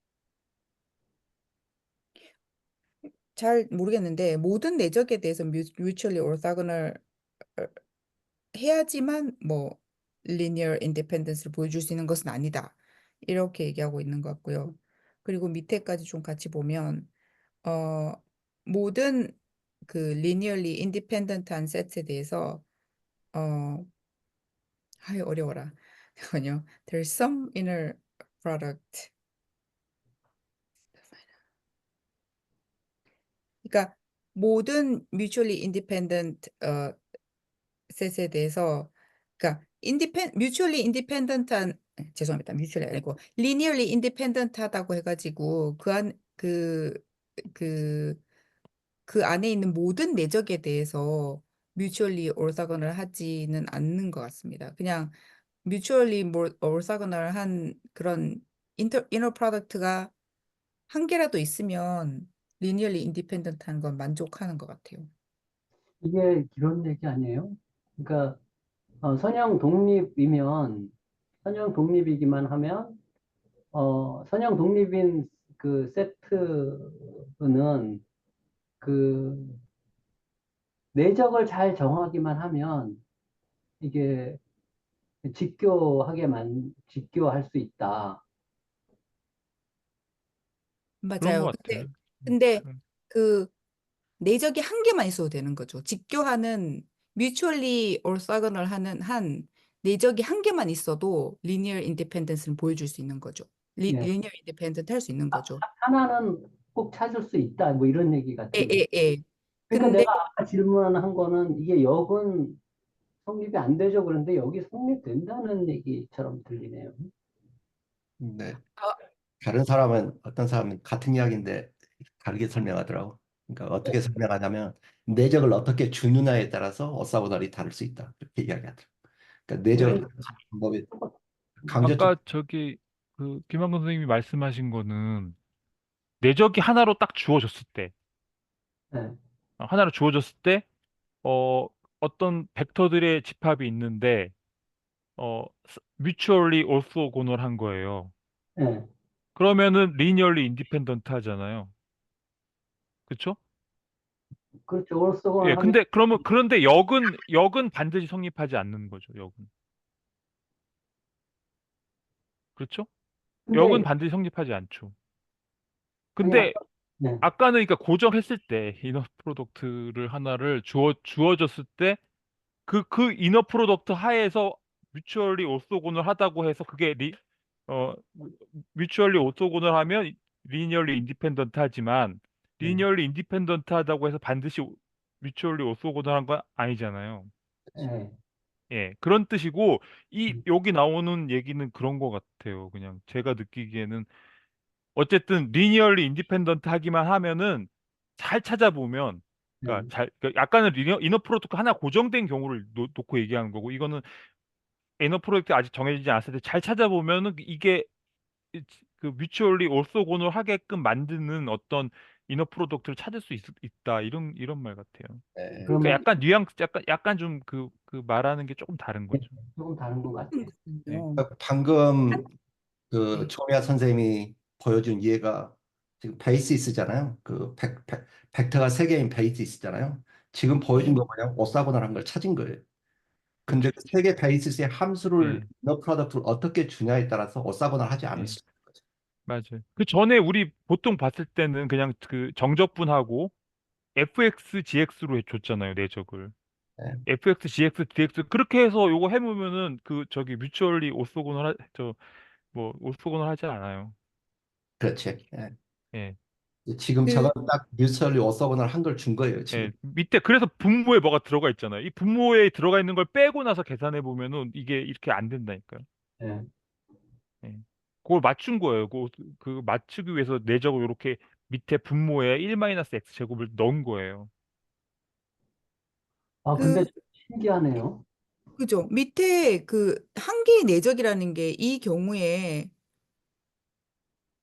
잘 모르겠는데 모든 내적에 대해서 mutually orthogonal 해야지만 뭐 linear independence를 보여줄 수 있는 것은 아니다. 이렇게 얘기하고 있는 것 같고요. 그리고 밑에까지 좀 같이 보면 어, 모든 그 linearly independent한 세트에 대해서 어, 아유 어려워라. 잠깐만요. There's some inner product. 그러니까 모든 mutually independent 셋에 대해서 그러니까 mutually independent한 죄송합니다. mutually 아니고 linearly independent하다고 해가지고 그 그 안에 있는 모든 내적에 대해서 mutually orthogonal 하지는 않는 것 같습니다. 그냥 mutually orthogonal한 그런 inner product가 한 개라도 있으면 linearly independent한 건 만족하는 것 같아요. 이게 그런 얘기 아니에요? 그러니까 선형 독립이기만 하면 선형 독립인 그 세트는 그 내적을 잘 정하기만 하면 이게 직교할 수 있다. 그런 맞아요. 것 같아요. 근데 그- 그 내적이 한 개만 있어도 되는 거죠. 직교하는 mutually orthogonal 하는 한 내적이 한 개만 있어도 linear independence를 보여줄 수 있는 거죠. 예. linear independent 할 수 있는 거죠. 하나는 꼭 찾을 수 있다. 뭐 이런 얘기 예, 같은데. 예, 예. 그러니까 근데 내가 아까 질문한 거는 이게 역은 성립이 안 되죠. 그런데 여기 성립된다는 얘기처럼 들리네요. 네. 아, 다른 사람은 어떤 사람은 같은 이야기인데 다르게 설명하더라고. 그러니까 어떻게 설명하냐면 내적을 어떻게 주느냐에 따라서 어사고달이 다를 수 있다. 그렇게 이야기하더라고. 그러니까 내적을 그래, 가르치는 방법이 강조점. 아까 저기 그 김한근 선생님이 말씀하신 거는 내적이 하나로 딱 주어졌을 때, 네, 하나로 주어졌을 때, 어, 어떤 벡터들의 집합이 있는데, mutually orthogonal한 거예요. 네, 그러면은 linearly independent 하잖아요. 그쵸? 그렇죠. 오르소곤 예, 하면 근데 그런데 역은 반드시 성립하지 않는 거죠, 역은. 그렇죠? 역은 근데 반드시 성립하지 않죠. 아니 근데 네, 아까는 그러니까 고정했을 때 이너 프로덕트를 하나를 주어졌을 때 그 이너 프로덕트 하에서 뮤추얼리 오소곤을 하다고 해서 그게 어, 뮤추얼리 오소곤을 하면 리니얼리 인디펜던트 하지만 네, 리니얼리 인디펜던트 하다고 해서 반드시 뮤추얼리 오소곤을 한 건 아니잖아요. 네. 예, 그런 뜻이고 여기 나오는 얘기는 그런 것 같아요. 그냥 제가 느끼기에는 어쨌든 리니얼리 인디펜던트 하기만 하면은 잘 찾아보면 네. 그러니까 약간은 이너 프로토콜 하나 고정된 경우를 놓고 얘기하는 거고 이거는 이너 프로젝트 아직 정해지지 않았을 때 잘 찾아보면은 이게 그 뮤추얼리 올소곤을 하게끔 만드는 어떤 이너 프로덕트를 찾을 수 있다 이런 말 같아요. 네. 그러니까 그러면 약간 뉘앙스 약간 좀 그 말하는 게 조금 다른 네, 거죠. 조금 다른 것 같아요. 네. 그렇군요. 방금 그 네. 조미아 선생님이 보여준 예가 지금 베이시스잖아요. 벡터가 세 개인 베이시스잖아요. 지금 보여준 네. 거 그냥 오사고나란 걸 찾은 거예요. 근데 그렇죠. 그 세 개 베이시스의 함수를 예, 이너 프로덕트를 어떻게 주냐에 따라서 오사고날 하지 않을 예. 수 있는 거죠. 맞아요. 그 전에 우리 보통 봤을 때는 그냥 그 정적분하고 fx, gx로 줬잖아요, 내적을. 네. fx, gx, dx 그렇게 해서 요거 해보면은 그 저기 뮤추얼리 저뭐 오소곤을 하지 않아요. 그렇지. 예. 예, 지금 그, 저건 딱 뮤추얼리 오사고날 한 걸 준 거예요, 지금. 예. 밑에 그래서 분모에 뭐가 들어가 있잖아요. 이 분모에 들어가 있는 걸 빼고 나서 계산해 보면은 이게 이렇게 안 된다니까요. 네. 예. 그걸 맞춘 거예요. 그 맞추기 위해서 내적을 이렇게 밑에 분모에 1-x 제곱을 넣은 거예요. 아, 그, 근데 좀 신기하네요. 그죠. 밑에 그 한 개의 내적이라는 게 이 경우에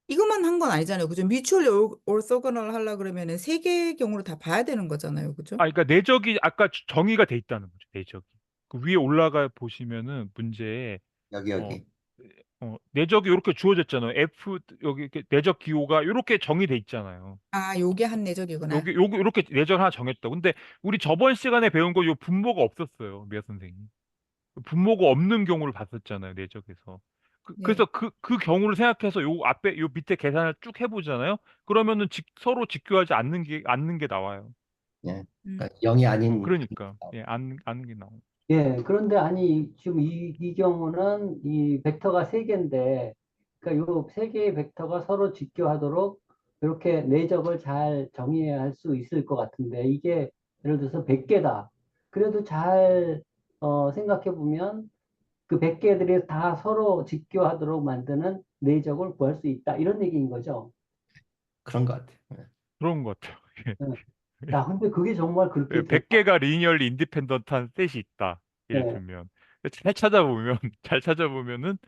이것만 한 건 아니잖아요. 그죠? 뮤추얼리 올소거널 하려 그러면은 세 개의 경우를 다 봐야 되는 거잖아요. 그죠? 그러니까 내적이 아까 정의가 돼 있다는 거죠. 내적이. 그 위에 올라가 보시면은 문제에 여기, 어, 여기. 내적이 이렇게 주어졌잖아요. F 여기 이렇게 내적 기호가 이렇게 정의돼 있잖아요. 아, 요게 한 내적이구나. 여기 이렇게 내적 하나 정했다. 근데 우리 저번 시간에 배운 거 요 분모가 없었어요. 미아 선생님. 분모가 없는 경우를 봤었잖아요. 내적에서. 네. 그래서 그 경우를 생각해서 요 앞에 요 밑에 계산을 쭉 해보잖아요. 그러면은 서로 직교하지 않는 게 나와요. 예. 음. 그러니까 0이 아닌 그러니까 예, 아는 게 나와요. 예, 그런데 아니, 지금 이 경우는 이 벡터가 세 개인데, 그러니까 요 세 개의 벡터가 서로 직교하도록 이렇게 내적을 잘 정의해야 할 수 있을 것 같은데, 이게 예를 들어서 100개다. 그래도 잘, 생각해 보면 그 100개들이 다 서로 직교하도록 만드는 내적을 구할 수 있다. 이런 얘기인 거죠. 그런 것 같아요. 예. 예. 그런 것 같아요. 야, 근데 그게 정말 그렇게 될 것 100개가 리니얼리 인디펜던트한 셋이 있다. 예를 같아요. 들면 잘 찾아보면 잘 찾아보면은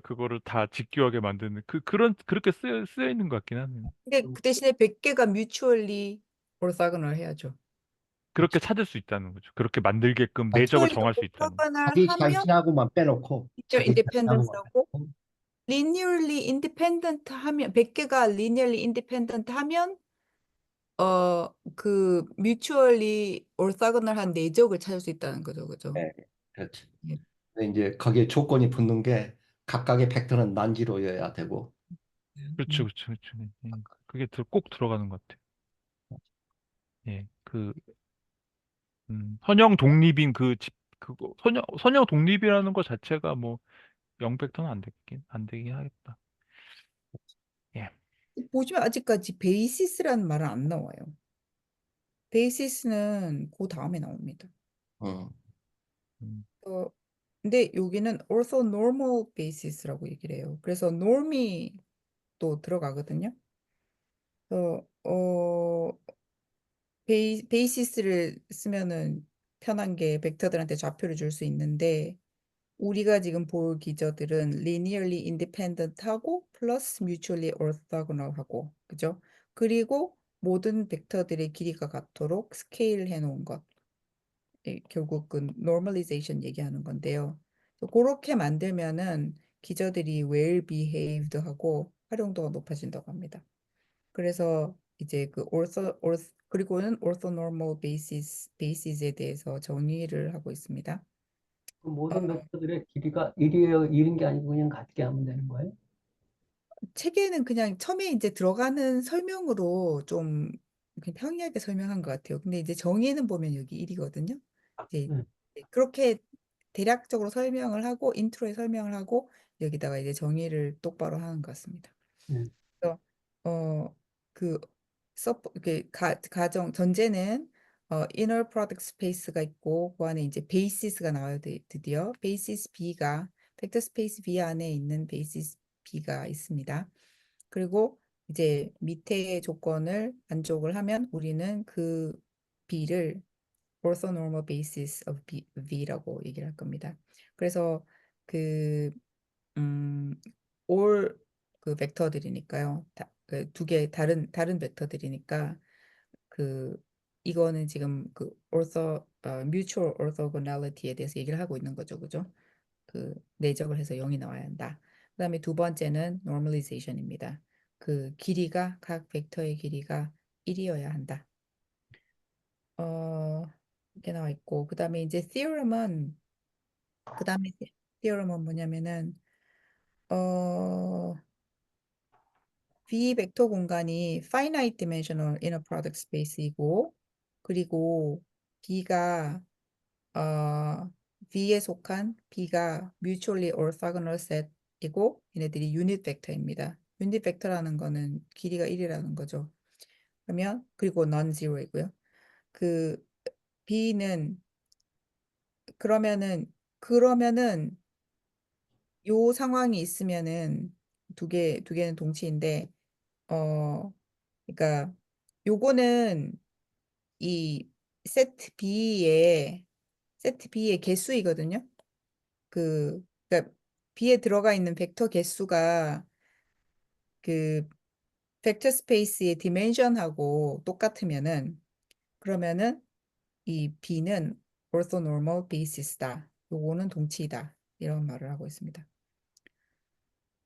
그거를 다 직교하게 만드는 그렇게 쓰여 있는 것 같긴 하네요. 근데 그 대신에 100개가 뮤추얼리 올소거널 해야죠. 그렇게 찾을 수 있다는 거죠. 그렇게 만들게끔 내적을 뮤추얼리 정할 수 있다는. 올소거널 자기 하면 자신하고만 빼놓고 리니어 자기 자신하고만 인디펜던스하고 빼놓고 리니얼리 인디펜던트 하면 100개가 리니얼리 인디펜던트 하면 그 뮤추얼리 올소거널 한 내적을 찾을 수 있다는 거죠. 그죠? 예, 그렇지. 예. 근데 이제 거기에 조건이 붙는 게 각각의 벡터는 난지로여야 되고 그렇죠, 그렇죠, 그렇죠. 예. 그게 꼭 들어가는 것 같아요. 예, 선형 독립인 그거 선형 독립이라는 것 자체가 뭐 0벡터는 안 되긴 하겠다. 예. 보시면 아직까지 베이시스라는 말은 안 나와요. 베이시스는 그 다음에 나옵니다. 음. 음. 근데 여기는 orthonormal basis라고 얘기를 해요. 그래서 norm이 또 들어가거든요. 그래서 베이시스를 쓰면은 편한 게 벡터들한테 좌표를 줄 수 있는데 우리가 지금 볼 기저들은 linearly independent하고 플러스 mutually orthogonal하고 그죠? 그리고 모든 벡터들의 길이가 같도록 스케일 해놓은 것. 결국은 normalization 얘기하는 건데요. 그렇게 만들면은 기저들이 well behaved 하고 활용도가 높아진다고 합니다. 그래서 이제 그 그리고는 orthonormal basis에 대해서 정의를 하고 있습니다. 그 어, 모든 벡터들의 길이가 1이에요. 1인 게 아니고 그냥 같게 하면 되는 거예요? 책에는 그냥 처음에 이제 들어가는 설명으로 좀 그냥 평이하게 설명한 것 같아요. 근데 이제 정의는 보면 여기 1이거든요. 이제 네. 그렇게 대략적으로 설명을 하고 인트로에 설명을 하고 여기다가 이제 정의를 똑바로 하는 것 같습니다. 네. 그래서 그 가정 전제는 inner product space가 있고 그 안에 이제 basis가 나와요. 드디어 basis B가 벡터 스페이스 B 안에 있는 basis B가 있습니다. 그리고 이제 밑에 조건을 만족을 하면 우리는 그 B를 orthonormal basis of V라고 얘기를 할 겁니다. 그래서 그 음, 올 그 벡터들이니까요. 그두 개 다른 벡터들이니까 그 이거는 지금 그 mutual orthogonality에 대해서 얘기를 하고 있는 거죠. 그죠? 그 내적을 해서 0이 나와야 한다. 그다음에 두 번째는 normalization입니다. 그 길이가 각 벡터의 길이가 1이어야 한다. 이렇게 나와 있고 그다음에 이제 theorem은 뭐냐면은 어 V 벡터 공간이 finite dimensional inner product space이고 그리고 B가 어, V에 속한 B가 mutually orthogonal set이고 얘네들이 유닛 벡터입니다. 유닛 벡터라는 거는 길이가 1이라는 거죠. 그리고 non-zero이고요. 그 B는 그러면은 요 상황이 있으면은 두 개는 동치인데 어 그러니까 요거는 이 세트 B의 개수이거든요. 그러니까 B에 들어가 있는 벡터 개수가 그 벡터 스페이스의 디멘션하고 똑같으면은 그러면은 이 B는 orthonormal basis다. 요거는 동치이다. 이런 말을 하고 있습니다.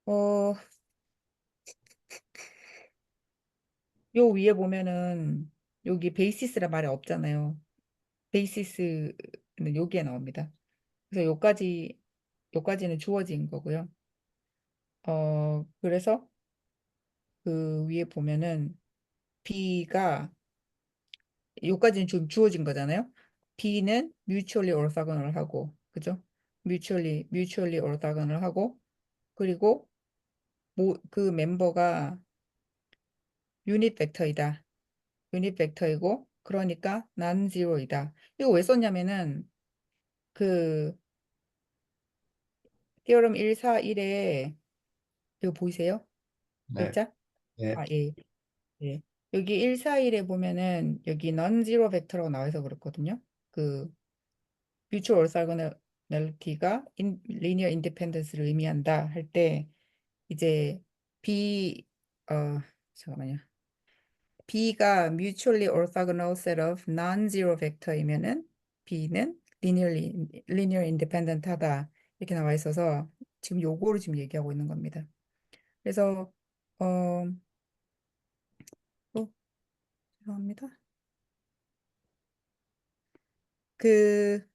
어, 요 위에 보면은 여기 베이시스라 말이 없잖아요. 베이시스는 여기에 나옵니다. 그래서 요까지는 주어진 거고요. 그래서 그 위에 보면은 B가 요까지는 좀 주어진 거잖아요. B는 mutually orthogonal 하고, 그죠? mutually orthogonal 하고, 그리고 그 멤버가 유닛 벡터이다. 유닛 벡터이고, 그러니까 non-zero이다. 이거 왜 썼냐면은 그 theorem 141에 이거 보이세요? 네. 글자? 네. 예. 예. 여기 141에 보면은 여기 non-zero 벡터라고 나와서 그렇거든요. 그 mutual orthogonality가 linear independence를 의미한다 할 때 이제 B 잠깐만요. B가 mutually orthogonal set of non-zero 벡터이면은 B는 linear independent하다 이렇게 나와 있어서 지금 요거를 지금 얘기하고 있는 겁니다. 그래서 어, 죄송합니다. 그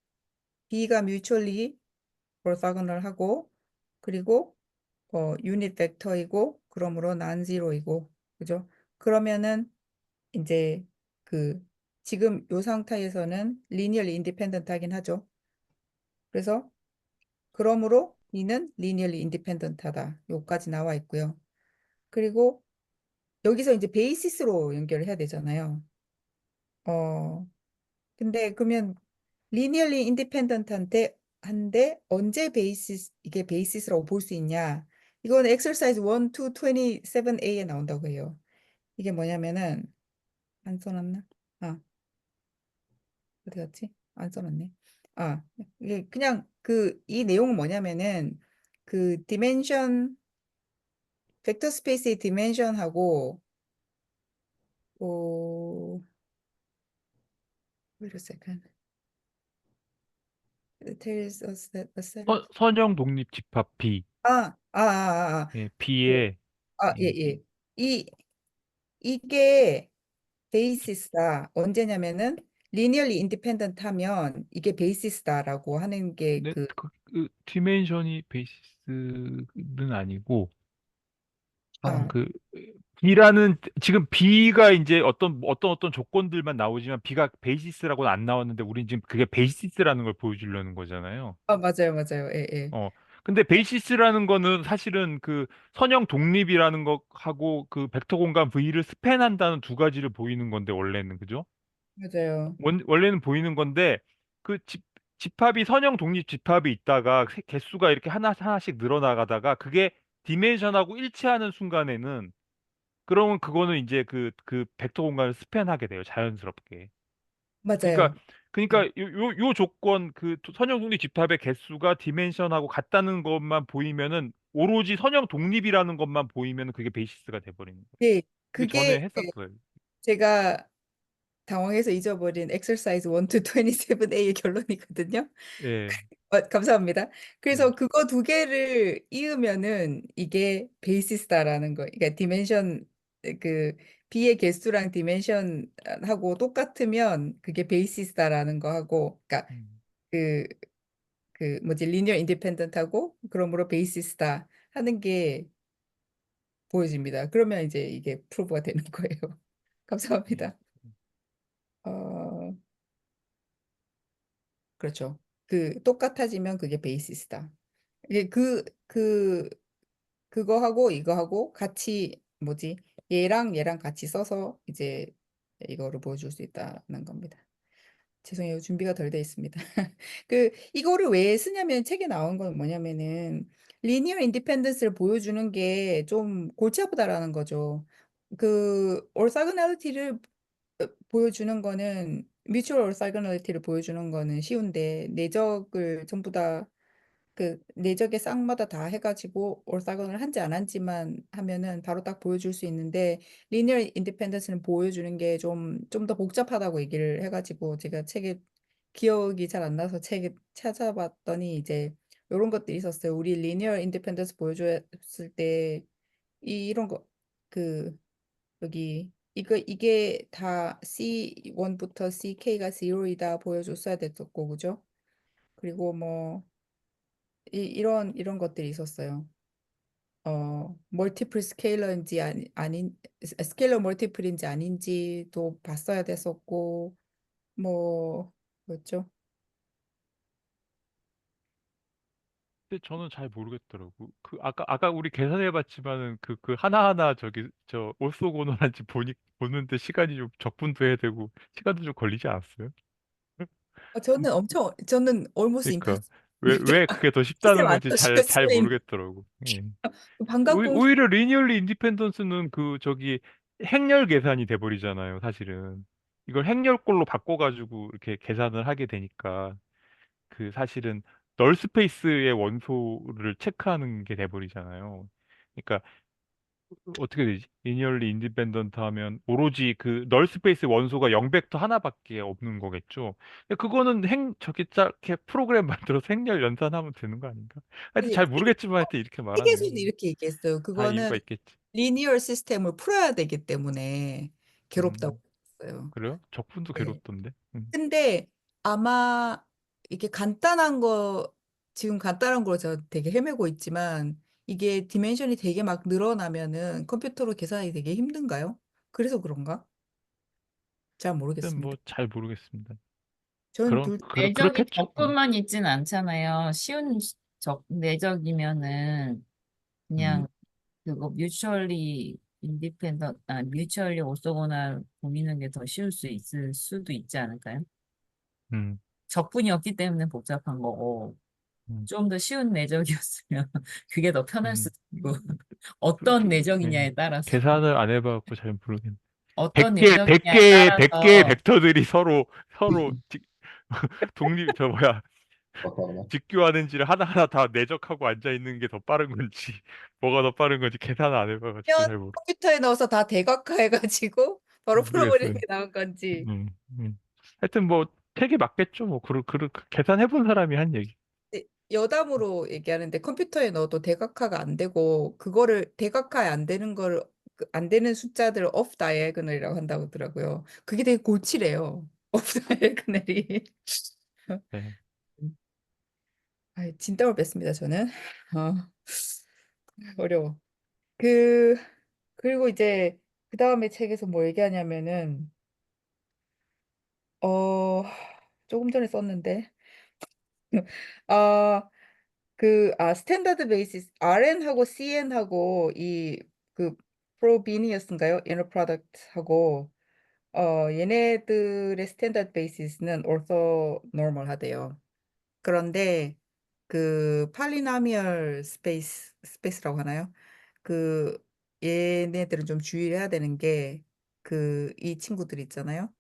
B가 mutually orthogonal하고 그리고 유닛 벡터이고 그러므로 난지로이고 그죠? 그러면은 이제 그 지금 요 상태에서는 linearly independent 하긴 하죠. 그래서 그러므로 이는 linearly independent 하다. 요까지 나와 있고요. 그리고 여기서 이제 베이시스로 연결을 해야 되잖아요. 근데 그러면 리니얼리 인디펜던트한테 한데 언제 베이시스 이게 베이시스라고 볼 수 있냐? 이건 exercise 1 to 27A에 나온다고 해요. 이게 뭐냐면은 안 써놨나? 아, 어디 갔지? 안 써놨네. 아, 이게 그냥 그 이 내용은 뭐냐면은 그 디멘션 벡터 스페이스의 디멘션하고 어 wait a second. It tells us that the set of 선형 독립 집합 B. 아, 예, 그, B에 예, 예, 예. 이게 베이시스다. 언제냐면은 리니얼리 인디펜던트 하면 이게 베이시스다라고 하는 게 근데 그 디멘션이 베이시스는 아니고 아, 그 B라는 지금 B가 이제 어떤 조건들만 나오지만 B가 베이시스라고는 안 나왔는데 우린 지금 그게 베이시스라는 걸 보여주려는 거잖아요. 맞아요, 맞아요. 예, 예. 어. 근데 베이시스라는 거는 사실은 그 선형 독립이라는 거하고 그 벡터 공간 V를 스팬한다는 두 가지를 보이는 건데 원래는 그죠? 맞아요. 원래는 보이는 건데 그 집합이 선형 독립 집합이 있다가 개수가 이렇게 하나씩 늘어나가다가 그게 디멘션하고 일치하는 순간에는 그러면 그거는 이제 그 벡터 공간을 스팬하게 돼요. 자연스럽게. 그러니까 맞아요. 그러니까 요 조건 그 선형 독립 집합의 개수가 디멘션하고 같다는 것만 보이면은 오로지 선형 독립이라는 것만 보이면 그게 베이시스가 돼버리는 거예요. 예, 이게 전에 그게 했었어요. 제가 당황해서 잊어버린 exercise 1 to 27A의 결론이거든요. 예. 감사합니다. 예. 그래서 그거 두 개를 이으면은 이게 베이시스다라는 거. 그러니까 디멘션 그 B의 개수랑 디멘션하고 똑같으면 그게 베이시스다라는 거 하고, 그러니까 음. 그 뭐지 리니어 인디펜던트하고 그러므로 베이시스다 하는 게 보여집니다. 그러면 이제 이게 프로브가 되는 거예요. 예. 감사합니다. 어, 그렇죠. 그 똑같아지면 그게 베이시스다. 이게 그거하고 이거하고 같이 뭐지? 얘랑 같이 써서 이제 이거를 보여줄 수 있다는 겁니다. 죄송해요. 준비가 덜 돼 있습니다. 이거를 왜 쓰냐면 책에 나온 건 뭐냐면은 리니어 인디펜던스를 보여주는 게 좀 골치 아프다라는 거죠. 그 orthogonality를 보여주는 거는 뮤추얼 orthogonality를 보여주는 거는 쉬운데 내적을 전부 다 그 내적의 쌍마다 다 해가지고 올사건을 한지 안 한지만 하면은 바로 딱 보여줄 수 있는데 리니어 인디펜던스는 보여주는 게 좀 더 복잡하다고 얘기를 해가지고 제가 책에 기억이 잘 안 나서 책에 찾아봤더니 이제 이런 것들이 있었어요. 우리 리니어 인디펜던스 보여줬을 때 이런 거 그 여기 이게 다 C1부터 CK가 0이다 보여줬어야 됐었고 그죠? 그리고 뭐 이런 것들이 있었어요. 멀티플 스케일러인지 아닌 스케일러 멀티플인지 아닌지도 봤어야 됐었고 뭐 뭐였죠? 근데 저는 잘 모르겠더라고. 아까 우리 계산해봤지만은 그 하나하나 저기 저 올소고노란지 보는데 시간이 좀 적분도 해야 되고 시간도 좀 걸리지 않았어요? 저는 almost 그러니까 impossible. 왜 그게 더 시스템 쉽다는 안 건지 잘 터지겠으면 모르겠더라고. 예. 반갑 공식 오히려 리니얼리 인디펜던스는 그 저기 행렬 계산이 돼버리잖아요, 사실은. 이걸 행렬꼴로 바꿔가지고 이렇게 계산을 하게 되니까 그 사실은 널 스페이스의 원소를 체크하는 게 돼버리잖아요. 그러니까 어떻게 되지? 리니얼리 인디펜던트 하면 오로지 그 널 스페이스 원소가 0벡터 하나밖에 없는 거겠죠. 근데 그거는 저기 이렇게 프로그램 만들어서 행렬 연산하면 되는 거 아닌가? 하여튼 잘 모르겠지만 하여튼 이렇게 말하네요. 책에서는 이렇게 얘기했어요. 다 그거는 이유가 있겠지. 리니어 시스템을 풀어야 되기 때문에 괴롭다고 음, 했어요. 그래요? 적분도 네. 괴롭던데. 근데 아마 이게 지금 간단한 걸 제가 되게 헤매고 있지만 이게 디멘션이 되게 막 늘어나면은 컴퓨터로 계산이 되게 힘든가요? 그래서 그런가? 잘 하여튼 모르겠습니다. 뭐 잘 모르겠습니다. 저는 둘, 내적이 그렇겠죠. 적분만 있진 않잖아요. 쉬운 내적이면은 음, 그냥 그거 뮤추얼리 오소거나 보이는 게 더 쉬울 수 있을 수도 있지 않을까요? 음. 적분이 없기 때문에 복잡한 거고, 음, 좀 더 쉬운 내적이었으면 그게 더 편할 음, 수도 있고, 어떤 예. 내적이냐에 따라서, 계산을 안 해봐갖고 잘 모르겠네. 어떤 100개, 내적이냐에 100개 따라서, 벡터들이 서로 저 뭐야, 어떡하나. 직교하는지를 하나하나 다 내적하고 앉아있는 게 더 빠른 건지, 뭐가 더 빠른 건지 계산을 안 해봐가지고 그냥 잘 모르, 컴퓨터에 넣어서 다 대각화해가지고 바로 풀어버리는 모르겠어요. 게 나은 건지. 음, 하여튼 뭐, 책이 맞겠죠. 뭐, 계산해본 사람이 한 얘기. 근데 여담으로 얘기하는데 컴퓨터에 넣어도 대각화가 안 되고 그거를 대각화 안 되는 걸 안 되는 숫자들을 off diagonal이라고 한다고 하더라고요. 그게 되게 골치래요. off diagonal이. 네. 아, 진땀을 뺐습니다, 저는. 어, 어려워. 그 그리고 이제 그 다음에 책에서 뭐 얘기하냐면은 어 조금 전에 썼는데 아 스탠다드 베이시스 RN하고 CN하고 이 그 프로비니어스인가요? 이너 프로덕트하고 얘네들의 스탠다드 베이시스는 ortho normal 하대요. 그런데 그 팔리나미얼 스페이스라고 하나요? 그 얘네들은 좀 주의를 해야 되는 게 그 이 친구들 있잖아요.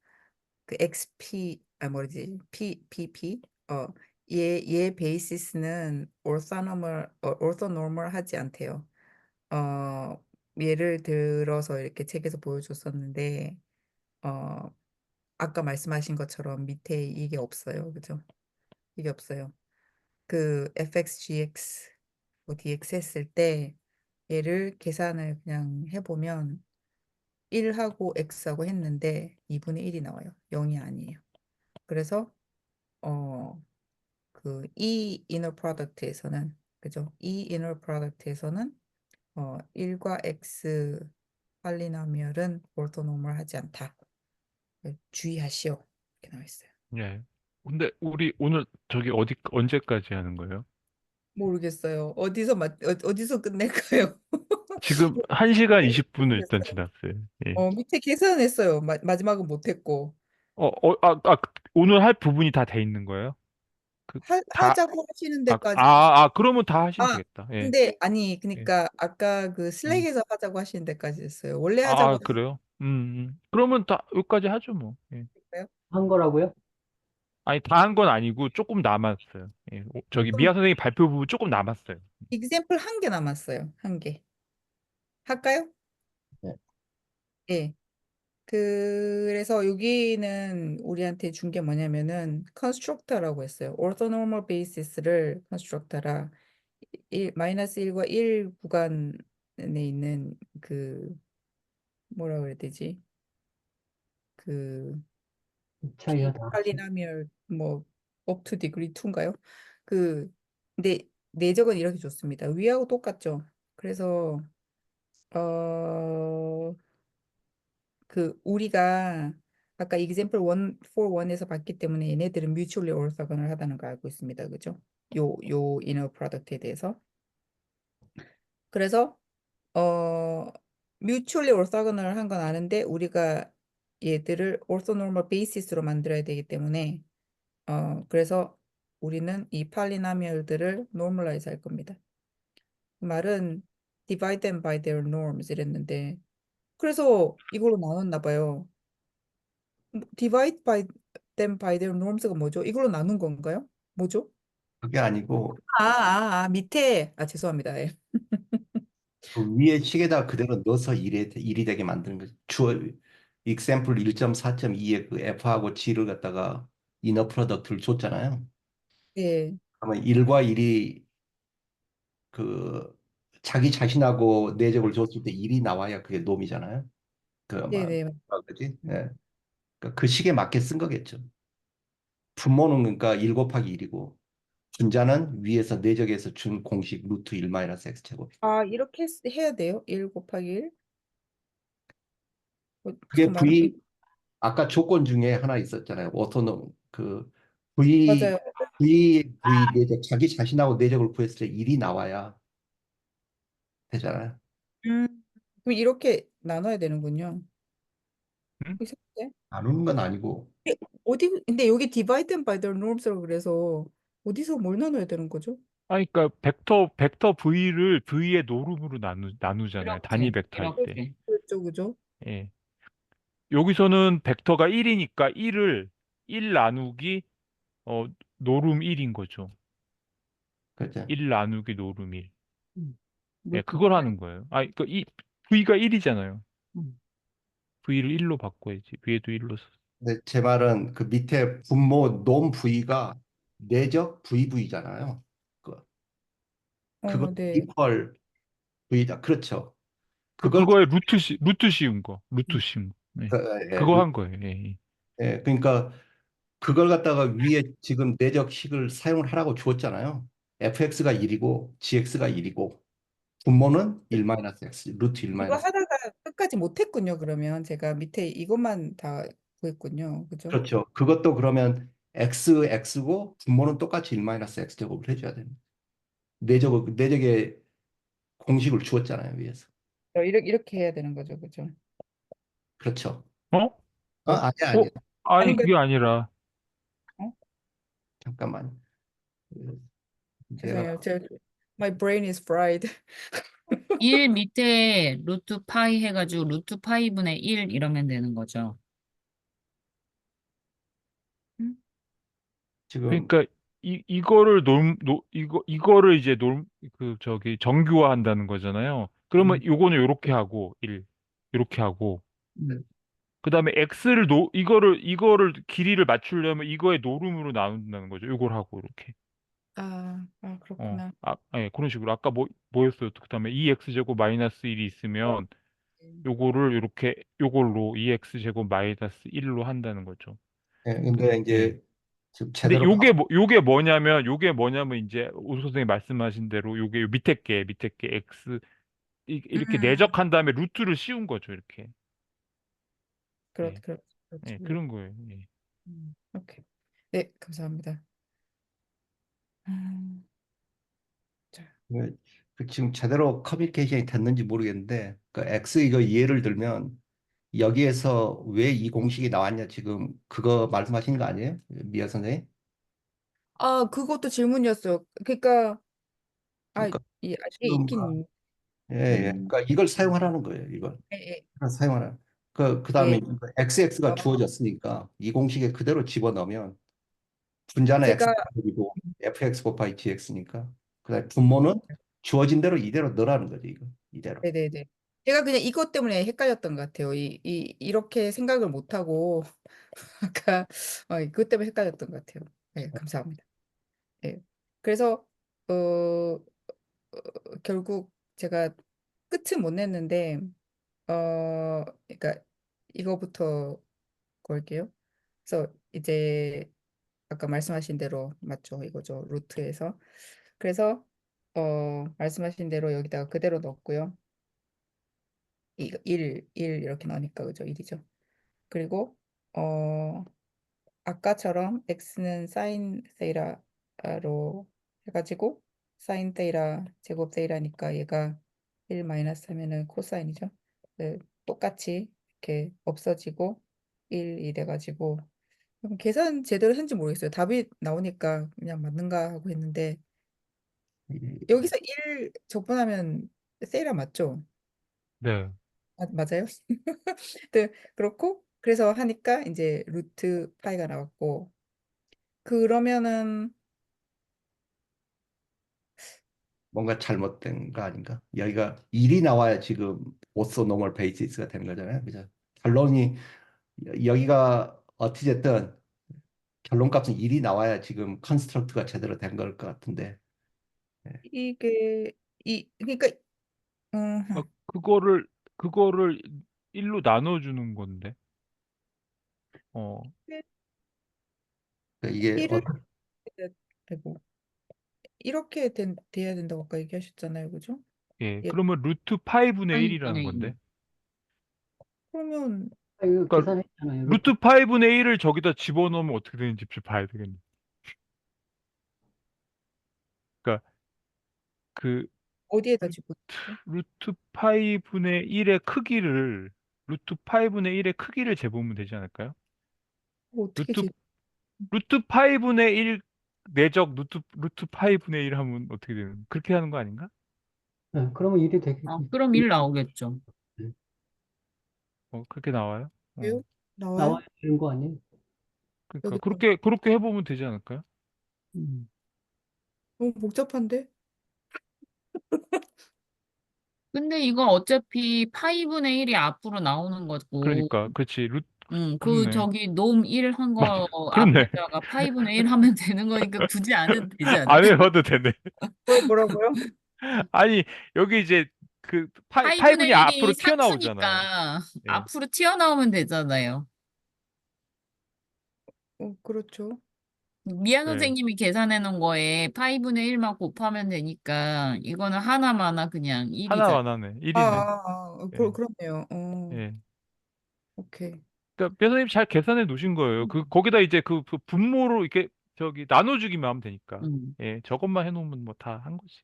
그 XP 뭐지? PPP 얘 베이시스는 orthonormal 하지 않대요. 예를 들어서 이렇게 책에서 보여줬었는데 어 아까 말씀하신 것처럼 밑에 이게 없어요. 그죠? 이게 없어요. 그 fxgx 뭐 dx 했을 때 얘를 계산을 그냥 해보면 1하고 x하고 했는데 2분의 1이 나와요. 0이 아니에요. 그래서 이 inner product에서는 그죠? 이 inner product에서는 1과 x 팔리나미얼은 orthonormal하지 않다. 주의하시오. 이렇게 나와 있어요. 예. 근데 우리 오늘 저기 언제까지 하는 거예요? 모르겠어요. 어디서 끝낼까요? 지금 1시간 밑에 20분을 일단 계산했어요. 지났어요. 예. 밑에 계산했어요. 마지막은 못했고. 오늘 할 부분이 다 돼 있는 거예요? 그, 다, 하자고 하시는 데까지. 그러면 다 하시면 아, 되겠다. 예. 근데 아니 예. 그러니까 아까 그 음. 슬랙에서 하자고 하시는 데까지 했어요. 원래 하자고 그래요? 그러면 다 여기까지 하죠, 뭐. 예. 하셨어요? 한 거라고요? 아니, 다 한 건 아니고 조금 남았어요. 예. 저기 그럼 미아 선생님 발표 부분 조금 남았어요. example 한 개 남았어요. 한 개. 할까요? 네. 예. 그래서 여기는 우리한테 준 게 뭐냐면은 constructor라고 했어요. orthonormal basis를 constructor라 마이너스 1과 1 구간에 있는 그 뭐라 그래야 되지? 그 차이하다. 팔리나미얼 뭐 up to degree 2인가요? 그 근데 내적은 이렇게 줬습니다. 위하고 똑같죠. 그래서 어 우리가 아까 example 1 for 1에서 봤기 때문에 얘네들은 mutually orthogonal 하다는 거 알고 있습니다. 그죠? 요 inner product에 대해서. 그래서 어 mutually orthogonal 한 건 아는데 우리가 얘들을 orthonormal basis로 만들어야 되기 때문에 그래서 우리는 이 팔리나미얼들을 normalize 할 겁니다. 그 말은 divide them by their norms 이랬는데 그래서 이걸로 나눴나 봐요. divide by them by their norms가 뭐죠? 이걸로 나눈 건가요? 뭐죠? 그게 아니고 밑에 죄송합니다. 예. 그 위에 식에다 그대로 넣어서 일이 되게 만드는 거죠. example 1.4.2에 그 F하고 G를 갖다가 이너 프로덕트를 줬잖아요. 예. 그러면 1과 1이 그 자기 자신하고 내적을 줬을 때 1이 나와야 그게 놈이잖아요. 네네. 그지? 예. 그러니까 그 식에 맞게 쓴 거겠죠. 분모는 그러니까 1 곱하기 1이고 분자는 위에서 내적에서 준 공식 루트 1 마이너스 x 제곱. 이렇게 해야 돼요? 1 곱하기 1? 그 그게 말은 아까 조건 중에 하나 있었잖아요. 오토노 V 맞아요. V 내적 자기 자신하고 내적을 구했을 때 1이 나와야 되잖아요. 음, 그럼 이렇게 나눠야 되는군요. 응? 이상한데? 나누는 건 아니고 근데 여기 divide them by their norms라고 그래서 어디서 뭘 나눠야 되는 거죠? 그러니까 벡터 V를 V의 노름으로 나누잖아요. 단위 이렇게, 벡터 할 때. 이렇게. 그렇죠, 그죠? 예. 여기서는 벡터가 1이니까 1을 1 나누기 노름 1인 거죠. 그죠? 1 나누기 노름 1. 음. 예, 루트 그걸 파이. 하는 거예요. 그러니까 이 V가 1이잖아요. 음. V를 1로 바꿔야지. 위에도 1로 써. 근데 제 말은 그 밑에 분모 논 V가 내적 VV잖아요. 그거 네. 이퀄 V다. 그렇죠. 그걸 그거에 루트 씌운 거. 루트 씌운 거. 네. 그, 예, 그거 한 거예요. 예, 예. 그러니까 그걸 갖다가 위에 지금 내적식을 사용을 하라고 주었잖아요. fx가 1이고 gx가 1이고 분모는 1-x 루트 1 그거 마이너스. 하다가 끝까지 못했군요, 그러면. 제가 밑에 이것만 다 구했군요. 그죠? 그렇죠. 그것도 그러면 x고 분모는 똑같이 1-x 제곱을 해줘야 됩니다. 내적의 공식을 주었잖아요, 위에서. 이렇게 해야 되는 거죠, 그죠? 그렇죠. 어? 아니야, 아니야. 아니, 아닌가요? 그게 아니라. 어? 잠깐만. 그, 내가 죄송해요. my brain is fried. 1 밑에 루트 파이 해가지고 루트 파이분의 1 이러면 되는 거죠. 음? 지금 그러니까 이거를 이거를 이제 정규화 한다는 거잖아요. 그러면 요거는 요렇게 하고 1 요렇게 하고 네. 그다음에 이거를 길이를 맞추려면 이거의 노름으로 나눈다는 거죠. 요걸 하고 이렇게. 그렇구나. 예, 그런 식으로. 아까 뭐였어요? 그다음에 2x 제곱 마이너스 1이 있으면 요거를 이렇게 요걸로 2x 제곱 마이너스 1로 한다는 거죠. 근데 예. 이제 지금 근데 제대로 요게 뭐냐면 이제 오 선생님 말씀하신 대로 요게 요 밑에 게 x 이렇게 음, 내적한 다음에 루트를 씌운 거죠, 이렇게. 예. 그렇죠. 예, 네. 그런 거예요. 예. 오케이. 네, 감사합니다. 음, 자, 지금 제대로 커뮤니케이션이 됐는지 모르겠는데 그 x 이거 예를 들면 여기에서 왜 이 공식이 나왔냐 지금 그거 말씀하시는 거 아니에요? 미아 선생님? 그것도 질문이었어요. 그러니까 아, 그러니까 이게 지금 있긴 음, 그러니까 이걸 사용하라는 거예요. 이걸 예, 사용하라. 예, 그다음에 xx가 어, 주어졌으니까 이 공식에 그대로 집어넣으면 분자는 제가 x이고 fx 곱하기 gx니까 그다음에 분모는 주어진 대로 이대로 넣으라는 거죠. 이거 이대로. 네네네. 제가 그냥 이것 때문에 헷갈렸던 것 같아요. 이렇게 생각을 못하고 아까 그것 때문에 헷갈렸던 것 같아요. 네, 감사합니다. 네. 그래서 어, 결국 제가 끝은 못 냈는데 그러니까 이거부터 걸게요. 그래서 이제 아까 말씀하신 대로 맞죠? 이거죠. 루트에서. 그래서 말씀하신 대로 여기다가 그대로 넣었고요. 1 이렇게 나오니까 그죠? 1이죠. 그리고 어 아까처럼 x는 사인 세이라로 해가지고 사인 세이라 제곱 세이라니까 얘가 1 마이너스 하면은 코사인이죠. 네, 똑같이 이렇게 없어지고 1이 돼가지고 계산 제대로 했는지 모르겠어요. 답이 나오니까 그냥 맞는가 하고 했는데 여기서 1 적분하면 세이라 맞죠? 네. 맞아요? 네, 그렇고 그래서 하니까 이제 루트 파이가 나왔고 그러면은 뭔가 잘못된 거 아닌가? 여기가 1이 나와야 지금 오소 노멀 베이시스가 되는 거잖아요. 그죠? 결론이 여기가 어찌 됐든 결론값은 1이 나와야 지금 컨스트럭트가 제대로 된 걸 것 같은데. 예. 이게 그러니까 음, 아, 그거를 1로 나눠주는 건데. 어, 이게 1을 되고 이렇게 돼야 된다고 아까 얘기하셨잖아요, 그죠? 예. 예, 그러면 루트 파이분의 1이라는 파이분의 건데. 2. 그러면 이거 그러니까 계산했잖아요. 루트 루트 파이분의 1을 저기다 집어넣으면 어떻게 되는지 봐야 되겠네. 그러니까 그 어디에다 루- 집어넣죠? 루트 파이분의 1의 크기를 재보면 되지 않을까요? 어떻게 루트 제 루트 5분의 1 내적 루트 5분의 1 하면 어떻게 되는? 그렇게 하는 거 아닌가? 네, 그러면 일이 아, 되겠지. 그럼 1 나오겠죠. 그렇게 나와요? 요 나와요? 나와야 되는 거 아니에요? 그러니까 여기 그렇게 해보면 되지 않을까요? 음. 너무 복잡한데? 근데 이거 어차피 5분의 1이 앞으로 나오는 거고, 그러니까 그렇지. 그 그렇네. 저기 놈 1 한 맞아. 거 그렇네. 앞에다가 5분의 1 하면 되는 거니까 굳이 안 해도 되지 안 않을까? 해봐도 되네. 뭐라고요? 아니 여기 이제 그 5분이 5분의 앞으로 1이 튀어나오잖아. 상수니까 예. 앞으로 튀어나오면 되잖아요. 그렇죠. 미안 네. 선생님이 계산해 놓은 거에 5분의 1만 곱하면 되니까 이거는 하나마나 그냥 1이잖아. 하나만 하네. 1이네. 예. 그렇네요. 예. 오케이. 그러니까 변호사님 잘 계산해 놓으신 거예요. 거기다 이제 그 분모로 이렇게 저기 나눠주기만 하면 되니까. 음. 예. 저것만 해놓으면 뭐 다 한 거지.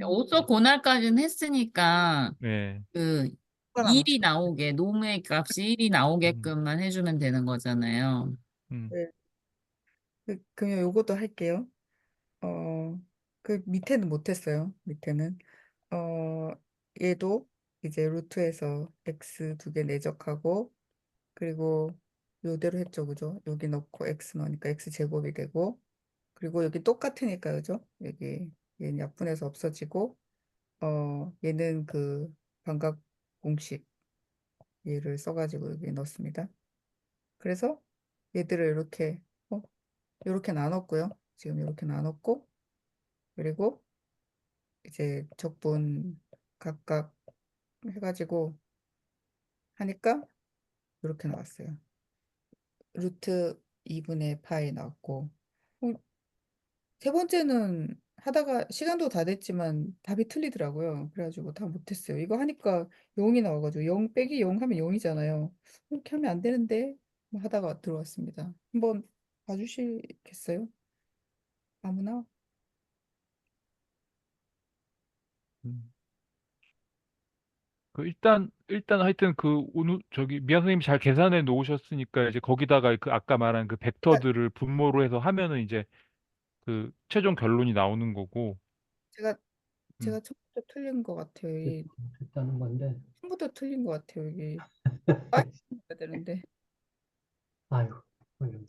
오서 고날까지는 했으니까 네. 그 뭐가 1이 남았어요? 나오게 놈의 값이 1이 음. 나오게끔만 해주면 되는 거잖아요. 음. 네. 그러면 요것도 할게요. 어, 그 밑에는 못했어요. 밑에는. 어, 얘도 이제 루트에서 x 2개 내적하고, 그리고 요대로 했죠. 그죠? 여기 넣고 x 넣으니까 x 제곱이 되고, 그리고 여기 똑같으니까, 그죠? 여기 얘는 약분해서 없어지고, 얘는 그 반각 공식 얘를 써가지고 여기 넣습니다. 그래서 얘들을 이렇게 나눴고요. 지금 이렇게 나눴고, 그리고 이제 적분 각각 해가지고 하니까 이렇게 나왔어요. 루트 2분의 파이 나왔고, 어, 세 번째는 하다가 시간도 다 됐지만 답이 틀리더라고요. 그래가지고 다 못했어요. 이거 하니까 0이 나와가지고 0 빼기 0 하면 0이잖아요. 이렇게 하면 안 되는데 뭐 하다가 들어왔습니다. 한번 봐주시겠어요? 아무나? 음. 일단 하여튼 그 오늘 저기 미아 선생님이 잘 계산해 놓으셨으니까 이제 거기다가 그 아까 말한 그 제가, 벡터들을 분모로 해서 하면은 이제 그 최종 결론이 나오는 거고. 제가 음. 제가 처음부터 틀린 것 같아요. 됐다는 건데. 처음부터 틀린 것 같아요. 여기 빠져야 되는데. 아유, 어려워.